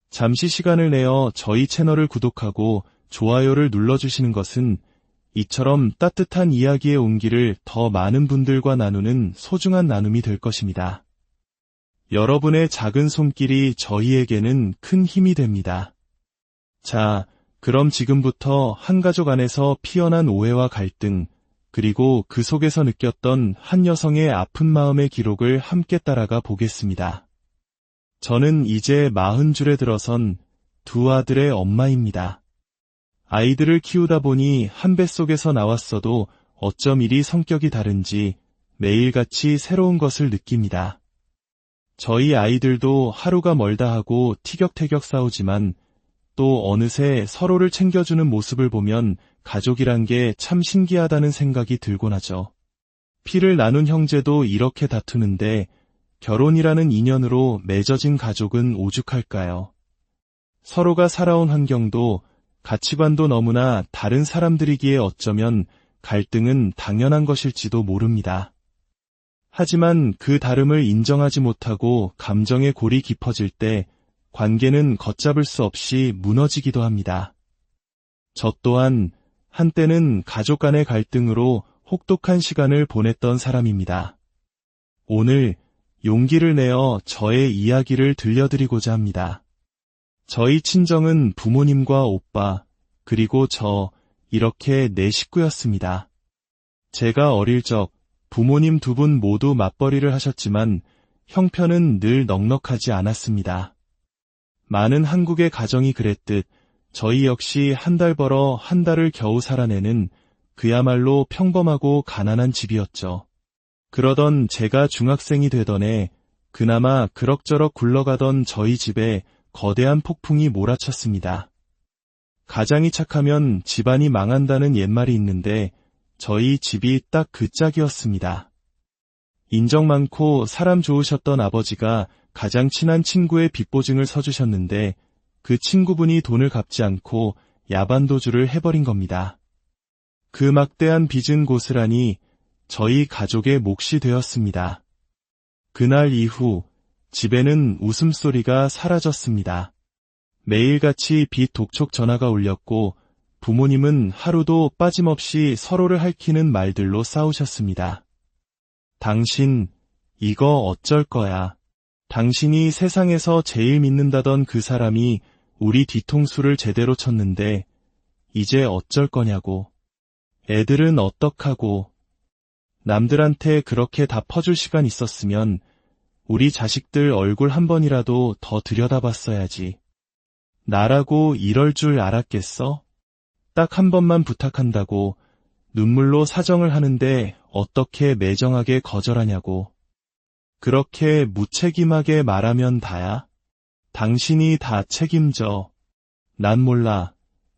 잠시 시간을 내어 저희 채널을 구독하고 좋아요를 눌러주시는 것은 이처럼 따뜻한 이야기의 온기를 더 많은 분들과 나누는 소중한 나눔이 될 것입니다. 여러분의 작은 손길이 저희에게는 큰 힘이 됩니다. 자, 그럼 지금부터 한 가족 안에서 피어난 오해와 갈등, 그리고 그 속에서 느꼈던 한 여성의 아픈 마음의 기록을 함께 따라가 보겠습니다. 저는 이제 40줄에 들어선 두 아들의 엄마입니다. 아이들을 키우다 보니 한 뱃속에서 나왔어도 어쩜 이리 성격이 다른지 매일같이 새로운 것을 느낍니다. 저희 아이들도 하루가 멀다 하고 티격태격 싸우지만 또 어느새 서로를 챙겨주는 모습을 보면 가족이란 게 참 신기하다는 생각이 들곤 하죠. 피를 나눈 형제도 이렇게 다투는데 결혼이라는 인연으로 맺어진 가족은 오죽할까요? 서로가 살아온 환경도 가치관도 너무나 다른 사람들이기에 어쩌면 갈등은 당연한 것일지도 모릅니다. 하지만 그 다름을 인정하지 못하고 감정의 골이 깊어질 때 관계는 걷잡을 수 없이 무너지기도 합니다. 저 또한 한때는 가족 간의 갈등으로 혹독한 시간을 보냈던 사람입니다. 오늘 용기를 내어 저의 이야기를 들려드리고자 합니다. 저희 친정은 부모님과 오빠, 그리고 저, 이렇게 4식구였습니다. 제가 어릴 적 부모님 두 분 모두 맞벌이를 하셨지만 형편은 늘 넉넉하지 않았습니다. 많은 한국의 가정이 그랬듯 저희 역시 한 달 벌어 한 달을 겨우 살아내는 그야말로 평범하고 가난한 집이었죠. 그러던 제가 중학생이 되던 해 그나마 그럭저럭 굴러가던 저희 집에 거대한 폭풍이 몰아쳤습니다. 가장이 착하면 집안이 망한다는 옛말이 있는데 저희 집이 딱 그 짝이었습니다. 인정 많고 사람 좋으셨던 아버지가 가장 친한 친구의 빚보증을 서주셨는데 그 친구분이 돈을 갚지 않고 야반도주를 해버린 겁니다. 그 막대한 빚은 고스란히 저희 가족의 몫이 되었습니다. 그날 이후 집에는 웃음소리가 사라졌습니다. 매일같이 빚 독촉 전화가 울렸고 부모님은 하루도 빠짐없이 서로를 핥히는 말들로 싸우셨습니다. 당신, 이거 어쩔 거야. 당신이 세상에서 제일 믿는다던 그 사람이 우리 뒤통수를 제대로 쳤는데 이제 어쩔 거냐고. 애들은 어떡하고. 남들한테 그렇게 다 퍼줄 시간 있었으면 우리 자식들 얼굴 한 번이라도 더 들여다봤어야지. 나라고 이럴 줄 알았겠어? 딱 한 번만 부탁한다고 눈물로 사정을 하는데 어떻게 매정하게 거절하냐고. 그렇게 무책임하게 말하면 다야? 당신이 다 책임져. 난 몰라.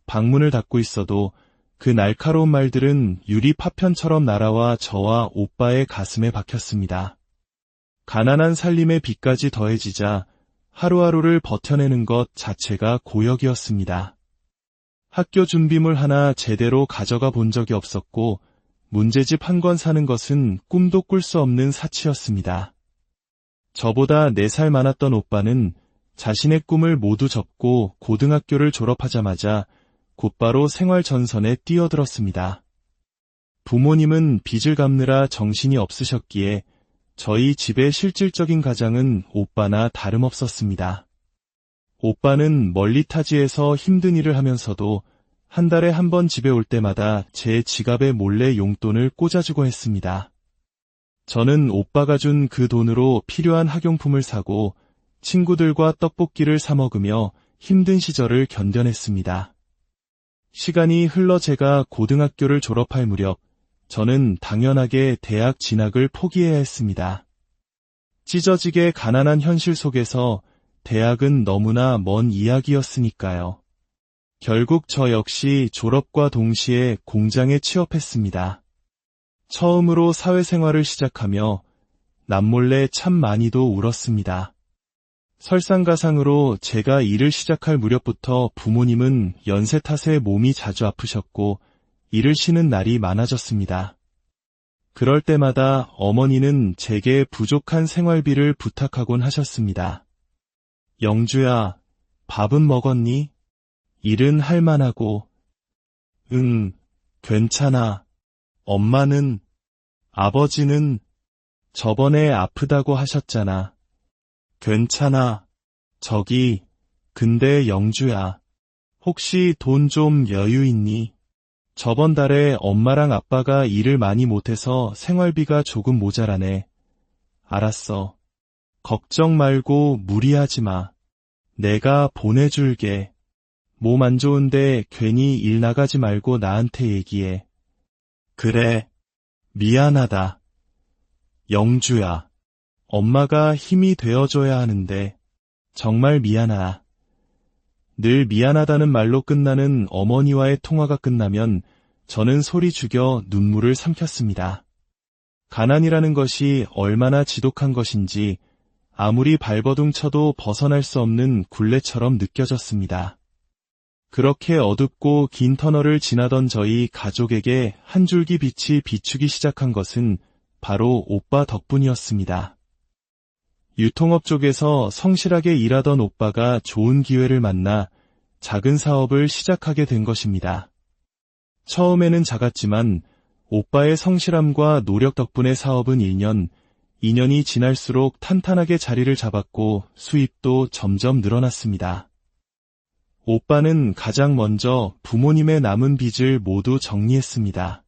방문을 닫고 있어도 그 날카로운 말들은 유리 파편처럼 날아와 저와 오빠의 가슴에 박혔습니다. 가난한 살림의 빚까지 더해지자 하루하루를 버텨내는 것 자체가 고역이었습니다. 학교 준비물 하나 제대로 가져가 본 적이 없었고 문제집 한 권 사는 것은 꿈도 꿀 수 없는 사치였습니다. 저보다 4살 많았던 오빠는 자신의 꿈을 모두 접고 고등학교를 졸업하자마자 곧바로 생활 전선에 뛰어들었습니다. 부모님은 빚을 갚느라 정신이 없으셨기에 저희 집의 실질적인 가장은 오빠나 다름없었습니다. 오빠는 멀리 타지에서 힘든 일을 하면서도 한 달에 한 번 집에 올 때마다 제 지갑에 몰래 용돈을 꽂아주곤 했습니다. 저는 오빠가 준 그 돈으로 필요한 학용품을 사고 친구들과 떡볶이를 사 먹으며 힘든 시절을 견뎌냈습니다. 시간이 흘러 제가 고등학교를 졸업할 무렵 저는 당연하게 대학 진학을 포기해야 했습니다. 찢어지게 가난한 현실 속에서 대학은 너무나 먼 이야기였으니까요. 결국 저 역시 졸업과 동시에 공장에 취업했습니다. 처음으로 사회생활을 시작하며 남몰래 참 많이도 울었습니다. 설상가상으로 제가 일을 시작할 무렵부터 부모님은 연세 탓에 몸이 자주 아프셨고 일을 쉬는 날이 많아졌습니다. 그럴 때마다 어머니는 제게 부족한 생활비를 부탁하곤 하셨습니다. 영주야, 밥은 먹었니? 일은 할 만하고. 응, 괜찮아. 엄마는, 아버지는 저번에 아프다고 하셨잖아. 괜찮아. 저기, 근데 영주야, 혹시 돈 좀 여유 있니? 저번 달에 엄마랑 아빠가 일을 많이 못해서 생활비가 조금 모자라네. 알았어. 걱정 말고 무리하지 마. 내가 보내줄게. 몸 안 좋은데 괜히 일 나가지 말고 나한테 얘기해. 그래. 미안하다. 영주야. 엄마가 힘이 되어줘야 하는데 정말 미안하다. 늘 미안하다는 말로 끝나는 어머니와의 통화가 끝나면 저는 소리 죽여 눈물을 삼켰습니다. 가난이라는 것이 얼마나 지독한 것인지 아무리 발버둥 쳐도 벗어날 수 없는 굴레처럼 느껴졌습니다. 그렇게 어둡고 긴 터널을 지나던 저희 가족에게 한 줄기 빛이 비추기 시작한 것은 바로 오빠 덕분이었습니다. 유통업 쪽에서 성실하게 일하던 오빠가 좋은 기회를 만나 작은 사업을 시작하게 된 것입니다. 처음에는 작았지만 오빠의 성실함과 노력 덕분에 사업은 1년, 2년이 지날수록 탄탄하게 자리를 잡았고 수입도 점점 늘어났습니다. 오빠는 가장 먼저 부모님의 남은 빚을 모두 정리했습니다.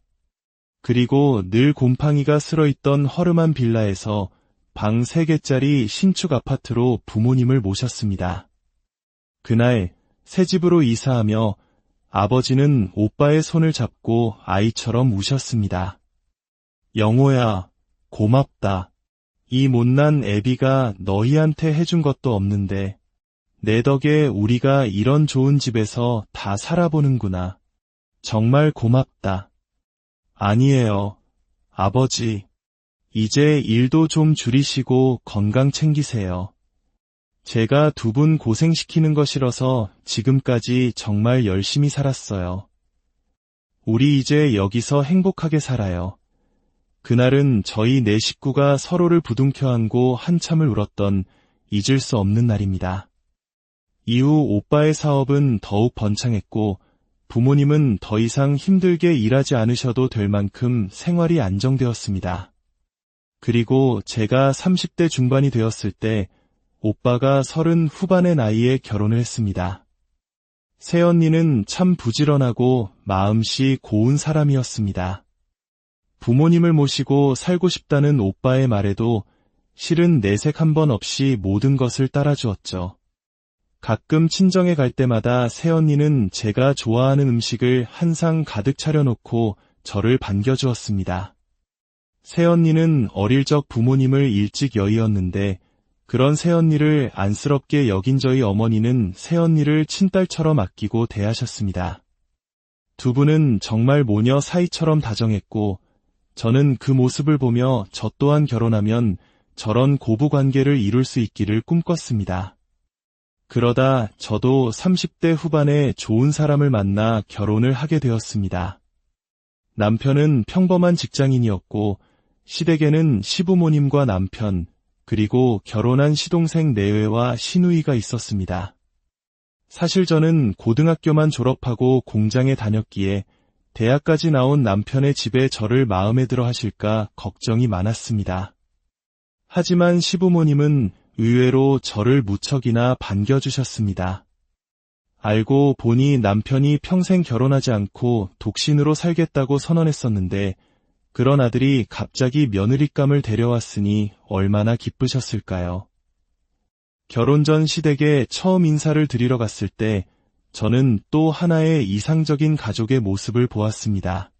그리고 늘 곰팡이가 슬어있던 허름한 빌라에서 방 3개짜리 신축 아파트로 부모님을 모셨습니다. 그날 새 집으로 이사하며 아버지는 오빠의 손을 잡고 아이처럼 우셨습니다. 영호야, 고맙다. 이 못난 애비가 너희한테 해준 것도 없는데 내 덕에 우리가 이런 좋은 집에서 다 살아보는구나. 정말 고맙다. 아니에요, 아버지. 이제 일도 좀 줄이시고 건강 챙기세요. 제가 2분 고생시키는 거 싫어서 지금까지 정말 열심히 살았어요. 우리 이제 여기서 행복하게 살아요. 그날은 저희 4 식구가 서로를 부둥켜 안고 한참을 울었던 잊을 수 없는 날입니다. 이후 오빠의 사업은 더욱 번창했고 부모님은 더 이상 힘들게 일하지 않으셔도 될 만큼 생활이 안정되었습니다. 그리고 제가 30대 중반이 되었을 때 오빠가 30 후반의 나이에 결혼을 했습니다. 새언니는 참 부지런하고 마음씨 고운 사람이었습니다. 부모님을 모시고 살고 싶다는 오빠의 말에도 실은 내색 한 번 없이 모든 것을 따라주었죠. 가끔 친정에 갈 때마다 새언니는 제가 좋아하는 음식을 한 상 가득 차려놓고 저를 반겨주었습니다. 새언니는 어릴 적 부모님을 일찍 여의었는데 그런 새언니를 안쓰럽게 여긴 저희 어머니는 새언니를 친딸처럼 아끼고 대하셨습니다. 2 분은 정말 모녀 사이처럼 다정했고 저는 그 모습을 보며 저 또한 결혼하면 저런 고부관계를 이룰 수 있기를 꿈꿨습니다. 그러다 저도 30대 후반에 좋은 사람을 만나 결혼을 하게 되었습니다. 남편은 평범한 직장인이었고 시댁에는 시부모님과 남편, 그리고 결혼한 시동생 내외와 시누이가 있었습니다. 사실 저는 고등학교만 졸업하고 공장에 다녔기에 대학까지 나온 남편의 집에 저를 마음에 들어 하실까 걱정이 많았습니다. 하지만 시부모님은 의외로 저를 무척이나 반겨주셨습니다. 알고 보니 남편이 평생 결혼하지 않고 독신으로 살겠다고 선언했었는데 그런 아들이 갑자기 며느리감을 데려왔으니 얼마나 기쁘셨을까요? 결혼 전 시댁에 처음 인사를 드리러 갔을 때 저는 또 하나의 이상적인 가족의 모습을 보았습니다.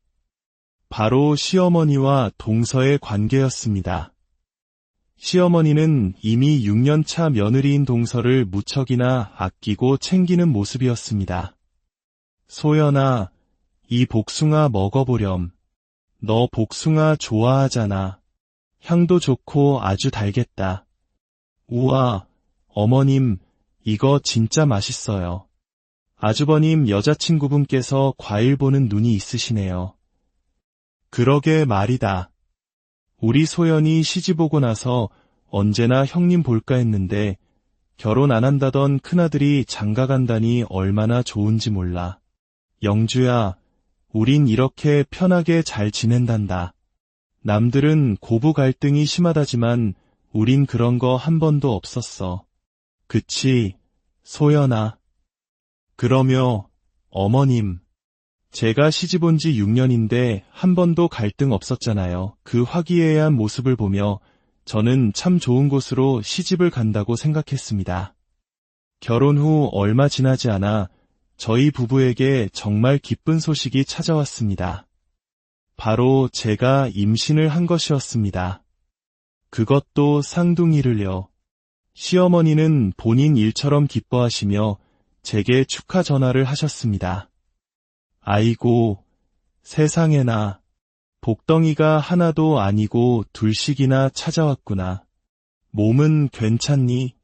바로 시어머니와 동서의 관계였습니다. 시어머니는 이미 6년 차 며느리인 동서를 무척이나 아끼고 챙기는 모습이었습니다. 소연아, 이 복숭아 먹어보렴. 너 복숭아 좋아하잖아. 향도 좋고 아주 달겠다. 우와, 어머님, 이거 진짜 맛있어요. 아주버님 여자친구분께서 과일 보는 눈이 있으시네요. 그러게 말이다. 우리 소연이 시집 오고 나서 언제나 형님 볼까 했는데 결혼 안 한다던 큰아들이 장가 간다니 얼마나 좋은지 몰라. 영주야, 우린 이렇게 편하게 잘 지낸단다. 남들은 고부 갈등이 심하다지만 우린 그런 거 한 번도 없었어. 그치, 소연아. 그러며 어머님, 제가 시집 온 지 6년인데 한 번도 갈등 없었잖아요. 그 화기애애한 모습을 보며 저는 참 좋은 곳으로 시집을 간다고 생각했습니다. 결혼 후 얼마 지나지 않아 저희 부부에게 정말 기쁜 소식이 찾아왔습니다. 바로 제가 임신을 한 것이었습니다. 그것도 쌍둥이를요. 시어머니는 본인 일처럼 기뻐하시며 제게 축하 전화를 하셨습니다. 아이고, 세상에나, 복덩이가 하나도 아니고 둘씩이나 찾아왔구나. 몸은 괜찮니?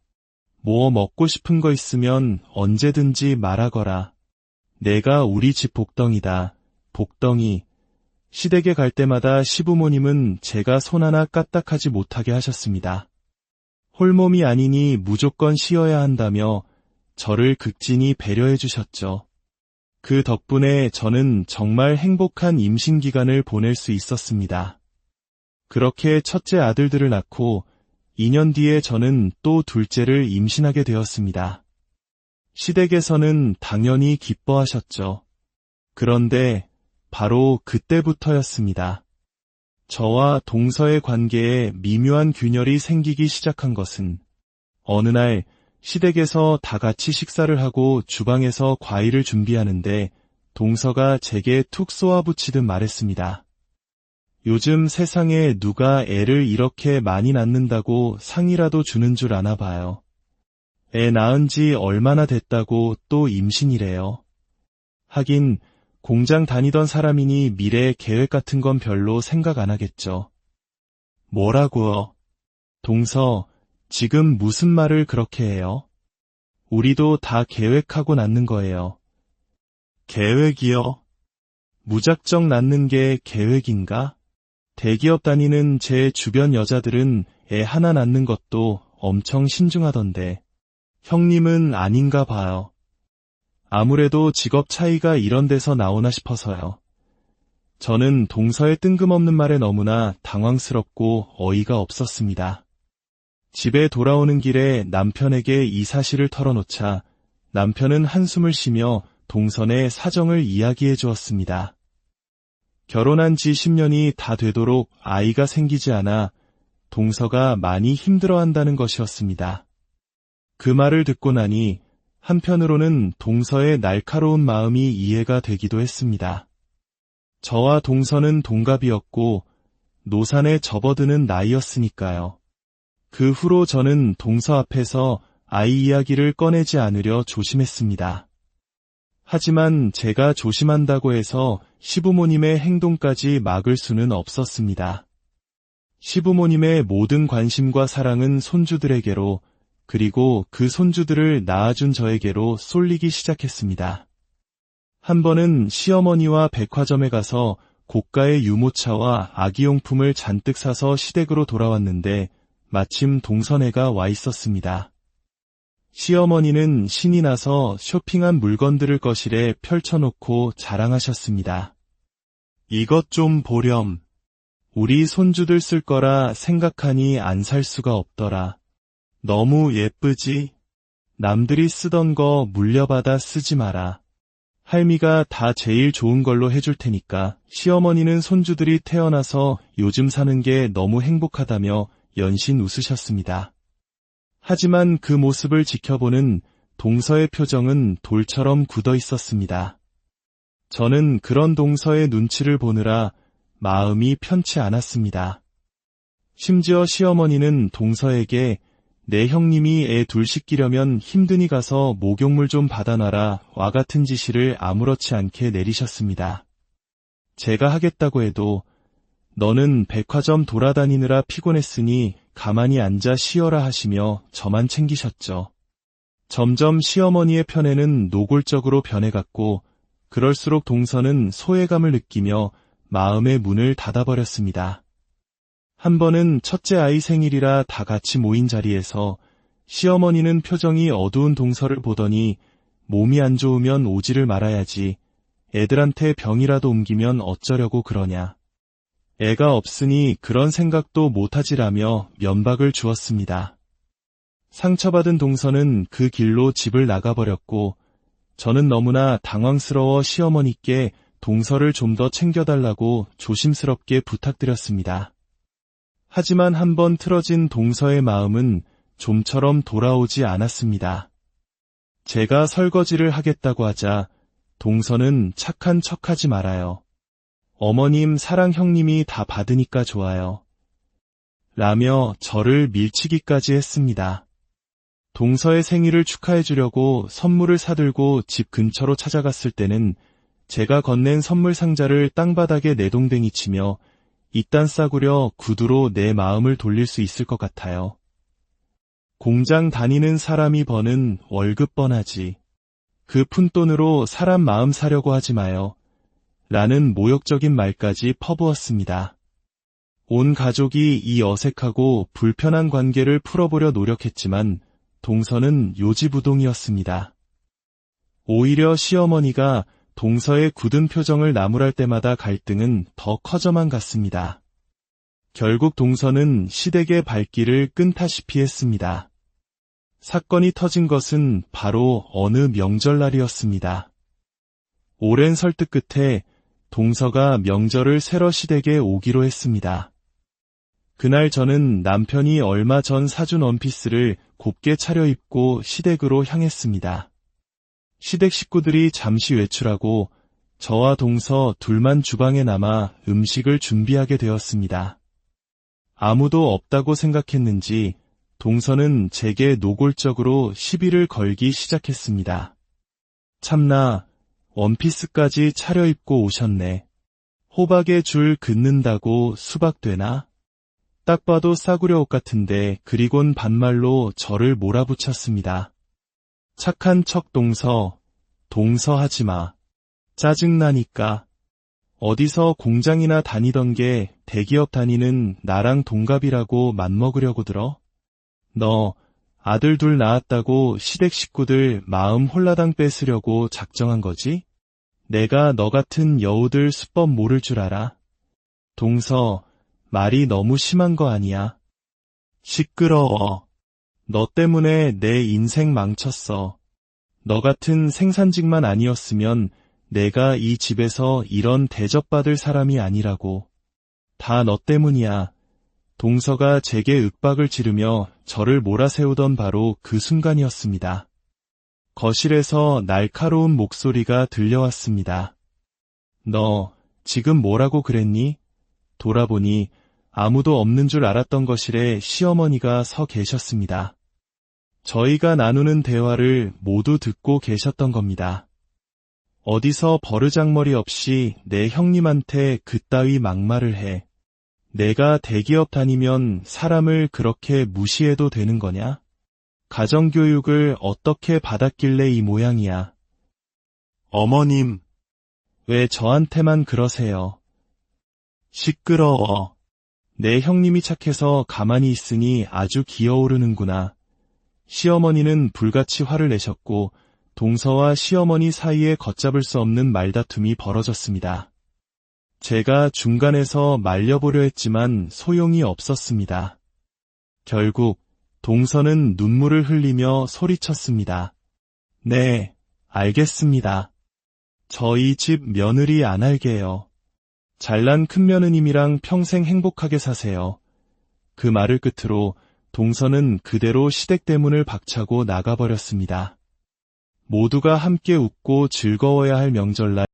뭐 먹고 싶은 거 있으면 언제든지 말하거라. 내가 우리 집 복덩이다. 복덩이. 시댁에 갈 때마다 시부모님은 제가 손 하나 까딱하지 못하게 하셨습니다. 홀몸이 아니니 무조건 쉬어야 한다며 저를 극진히 배려해 주셨죠. 그 덕분에 저는 정말 행복한 임신 기간을 보낼 수 있었습니다. 그렇게 첫째 아들들을 낳고 2년 뒤에 저는 또 둘째를 임신하게 되었습니다. 시댁에서는 당연히 기뻐하셨죠. 그런데 바로 그때부터였습니다. 저와 동서의 관계에 미묘한 균열이 생기기 시작한 것은 어느 날 시댁에서 다 같이 식사를 하고 주방에서 과일을 준비하는데 동서가 제게 툭 쏘아붙이듯 말했습니다. 요즘 세상에 누가 애를 이렇게 많이 낳는다고 상이라도 주는 줄 아나 봐요. 애 낳은 지 얼마나 됐다고 또 임신이래요. 하긴 공장 다니던 사람이니 미래 계획 같은 건 별로 생각 안 하겠죠. 뭐라고요? 동서, 지금 무슨 말을 그렇게 해요? 우리도 다 계획하고 낳는 거예요. 계획이요? 무작정 낳는 게 계획인가? 대기업 다니는 제 주변 여자들은 애 하나 낳는 것도 엄청 신중하던데 형님은 아닌가 봐요. 아무래도 직업 차이가 이런 데서 나오나 싶어서요. 저는 동서의 뜬금없는 말에 너무나 당황스럽고 어이가 없었습니다. 집에 돌아오는 길에 남편에게 이 사실을 털어놓자 남편은 한숨을 쉬며 동선의 사정을 이야기해 주었습니다. 결혼한 지 10년이 다 되도록 아이가 생기지 않아 동서가 많이 힘들어한다는 것이었습니다. 그 말을 듣고 나니 한편으로는 동서의 날카로운 마음이 이해가 되기도 했습니다. 저와 동서는 동갑이었고 노산에 접어드는 나이였으니까요. 그 후로 저는 동서 앞에서 아이 이야기를 꺼내지 않으려 조심했습니다. 하지만 제가 조심한다고 해서 시부모님의 행동까지 막을 수는 없었습니다. 시부모님의 모든 관심과 사랑은 손주들에게로 그리고 그 손주들을 낳아준 저에게로 쏠리기 시작했습니다. 한 번은 시어머니와 백화점에 가서 고가의 유모차와 아기용품을 잔뜩 사서 시댁으로 돌아왔는데 마침 동선애가 와 있었습니다. 시어머니는 신이 나서 쇼핑한 물건들을 거실에 펼쳐놓고 자랑하셨습니다. 이것 좀 보렴. 우리 손주들 쓸 거라 생각하니 안 살 수가 없더라. 너무 예쁘지? 남들이 쓰던 거 물려받아 쓰지 마라. 할미가 다 제일 좋은 걸로 해줄 테니까. 시어머니는 손주들이 태어나서 요즘 사는 게 너무 행복하다며 연신 웃으셨습니다. 하지만 그 모습을 지켜보는 동서의 표정은 돌처럼 굳어 있었습니다. 저는 그런 동서의 눈치를 보느라 마음이 편치 않았습니다. 심지어 시어머니는 동서에게 내 형님이 애 둘 시키려면 힘드니 가서 목욕물 좀 받아놔라 와 같은 지시를 아무렇지 않게 내리셨습니다. 제가 하겠다고 해도 너는 백화점 돌아다니느라 피곤했으니 가만히 앉아 쉬어라 하시며 저만 챙기셨죠. 점점 시어머니의 편애는 노골적으로 변해갔고 그럴수록 동서는 소외감을 느끼며 마음의 문을 닫아버렸습니다. 한 번은 첫째 아이 생일이라 다 같이 모인 자리에서 시어머니는 표정이 어두운 동서를 보더니 몸이 안 좋으면 오지를 말아야지. 애들한테 병이라도 옮기면 어쩌려고 그러냐. 애가 없으니 그런 생각도 못하지라며 면박을 주었습니다. 상처받은 동서는 그 길로 집을 나가버렸고 저는 너무나 당황스러워 시어머니께 동서를 좀 더 챙겨달라고 조심스럽게 부탁드렸습니다. 하지만 한번 틀어진 동서의 마음은 좀처럼 돌아오지 않았습니다. 제가 설거지를 하겠다고 하자 동서는 착한 척하지 말아요. 어머님 사랑 형님이 다 받으니까 좋아요. 라며 저를 밀치기까지 했습니다. 동서의 생일을 축하해 주려고 선물을 사들고 집 근처로 찾아갔을 때는 제가 건넨 선물 상자를 땅바닥에 내동댕이 치며 이딴 싸구려 구두로 내 마음을 돌릴 수 있을 것 같아요. 공장 다니는 사람이 버는 월급 뻔하지. 그 푼돈으로 사람 마음 사려고 하지 마요. 라는 모욕적인 말까지 퍼부었습니다. 온 가족이 이 어색하고 불편한 관계를 풀어보려 노력했지만 동서는 요지부동이었습니다. 오히려 시어머니가 동서의 굳은 표정을 나무랄 때마다 갈등은 더 커져만 갔습니다. 결국 동서는 시댁의 발길을 끈다시피 했습니다. 사건이 터진 것은 바로 어느 명절날이었습니다. 오랜 설득 끝에 동서가 명절을 새러 시댁에 오기로 했습니다. 그날 저는 남편이 얼마 전 사준 원피스를 곱게 차려입고 시댁으로 향했습니다. 시댁 식구들이 잠시 외출하고 저와 동서 둘만 주방에 남아 음식을 준비하게 되었습니다. 아무도 없다고 생각했는지 동서는 제게 노골적으로 시비를 걸기 시작했습니다. 참나, 원피스까지 차려입고 오셨네. 호박에 줄 긋는다고 수박 되나? 딱 봐도 싸구려 옷 같은데. 그리곤 반말로 저를 몰아붙였습니다. 착한 척 동서 하지마. 짜증나니까. 어디서 공장이나 다니던 게 대기업 다니는 나랑 동갑이라고 맘먹으려고 들어? 너 아들 둘 낳았다고 시댁 식구들 마음 홀라당 뺏으려고 작정한 거지? 내가 너 같은 여우들 수법 모를 줄 알아? 동서, 말이 너무 심한 거 아니야? 시끄러워. 너 때문에 내 인생 망쳤어. 너 같은 생산직만 아니었으면 내가 이 집에서 이런 대접받을 사람이 아니라고. 다 너 때문이야. 동서가 제게 윽박을 지르며 저를 몰아세우던 바로 그 순간이었습니다. 거실에서 날카로운 목소리가 들려왔습니다. 너 지금 뭐라고 그랬니? 돌아보니 아무도 없는 줄 알았던 거실에 시어머니가 서 계셨습니다. 저희가 나누는 대화를 모두 듣고 계셨던 겁니다. 어디서 버르장머리 없이 내 형님한테 그따위 막말을 해. 내가 대기업 다니면 사람을 그렇게 무시해도 되는 거냐? 가정교육을 어떻게 받았길래 이 모양이야. 어머님, 왜 저한테만 그러세요? 시끄러워. 내 형님이 착해서 가만히 있으니 아주 기어오르는구나. 시어머니는 불같이 화를 내셨고 동서와 시어머니 사이에 걷잡을 수 없는 말다툼이 벌어졌습니다. 제가 중간에서 말려보려 했지만 소용이 없었습니다. 결국 동서는 눈물을 흘리며 소리쳤습니다. 네, 알겠습니다. 저희 집 며느리 안 할게요. 잘난 큰며느님이랑 평생 행복하게 사세요. 그 말을 끝으로 동서는 그대로 시댁대문을 박차고 나가버렸습니다. 모두가 함께 웃고 즐거워야 할 명절날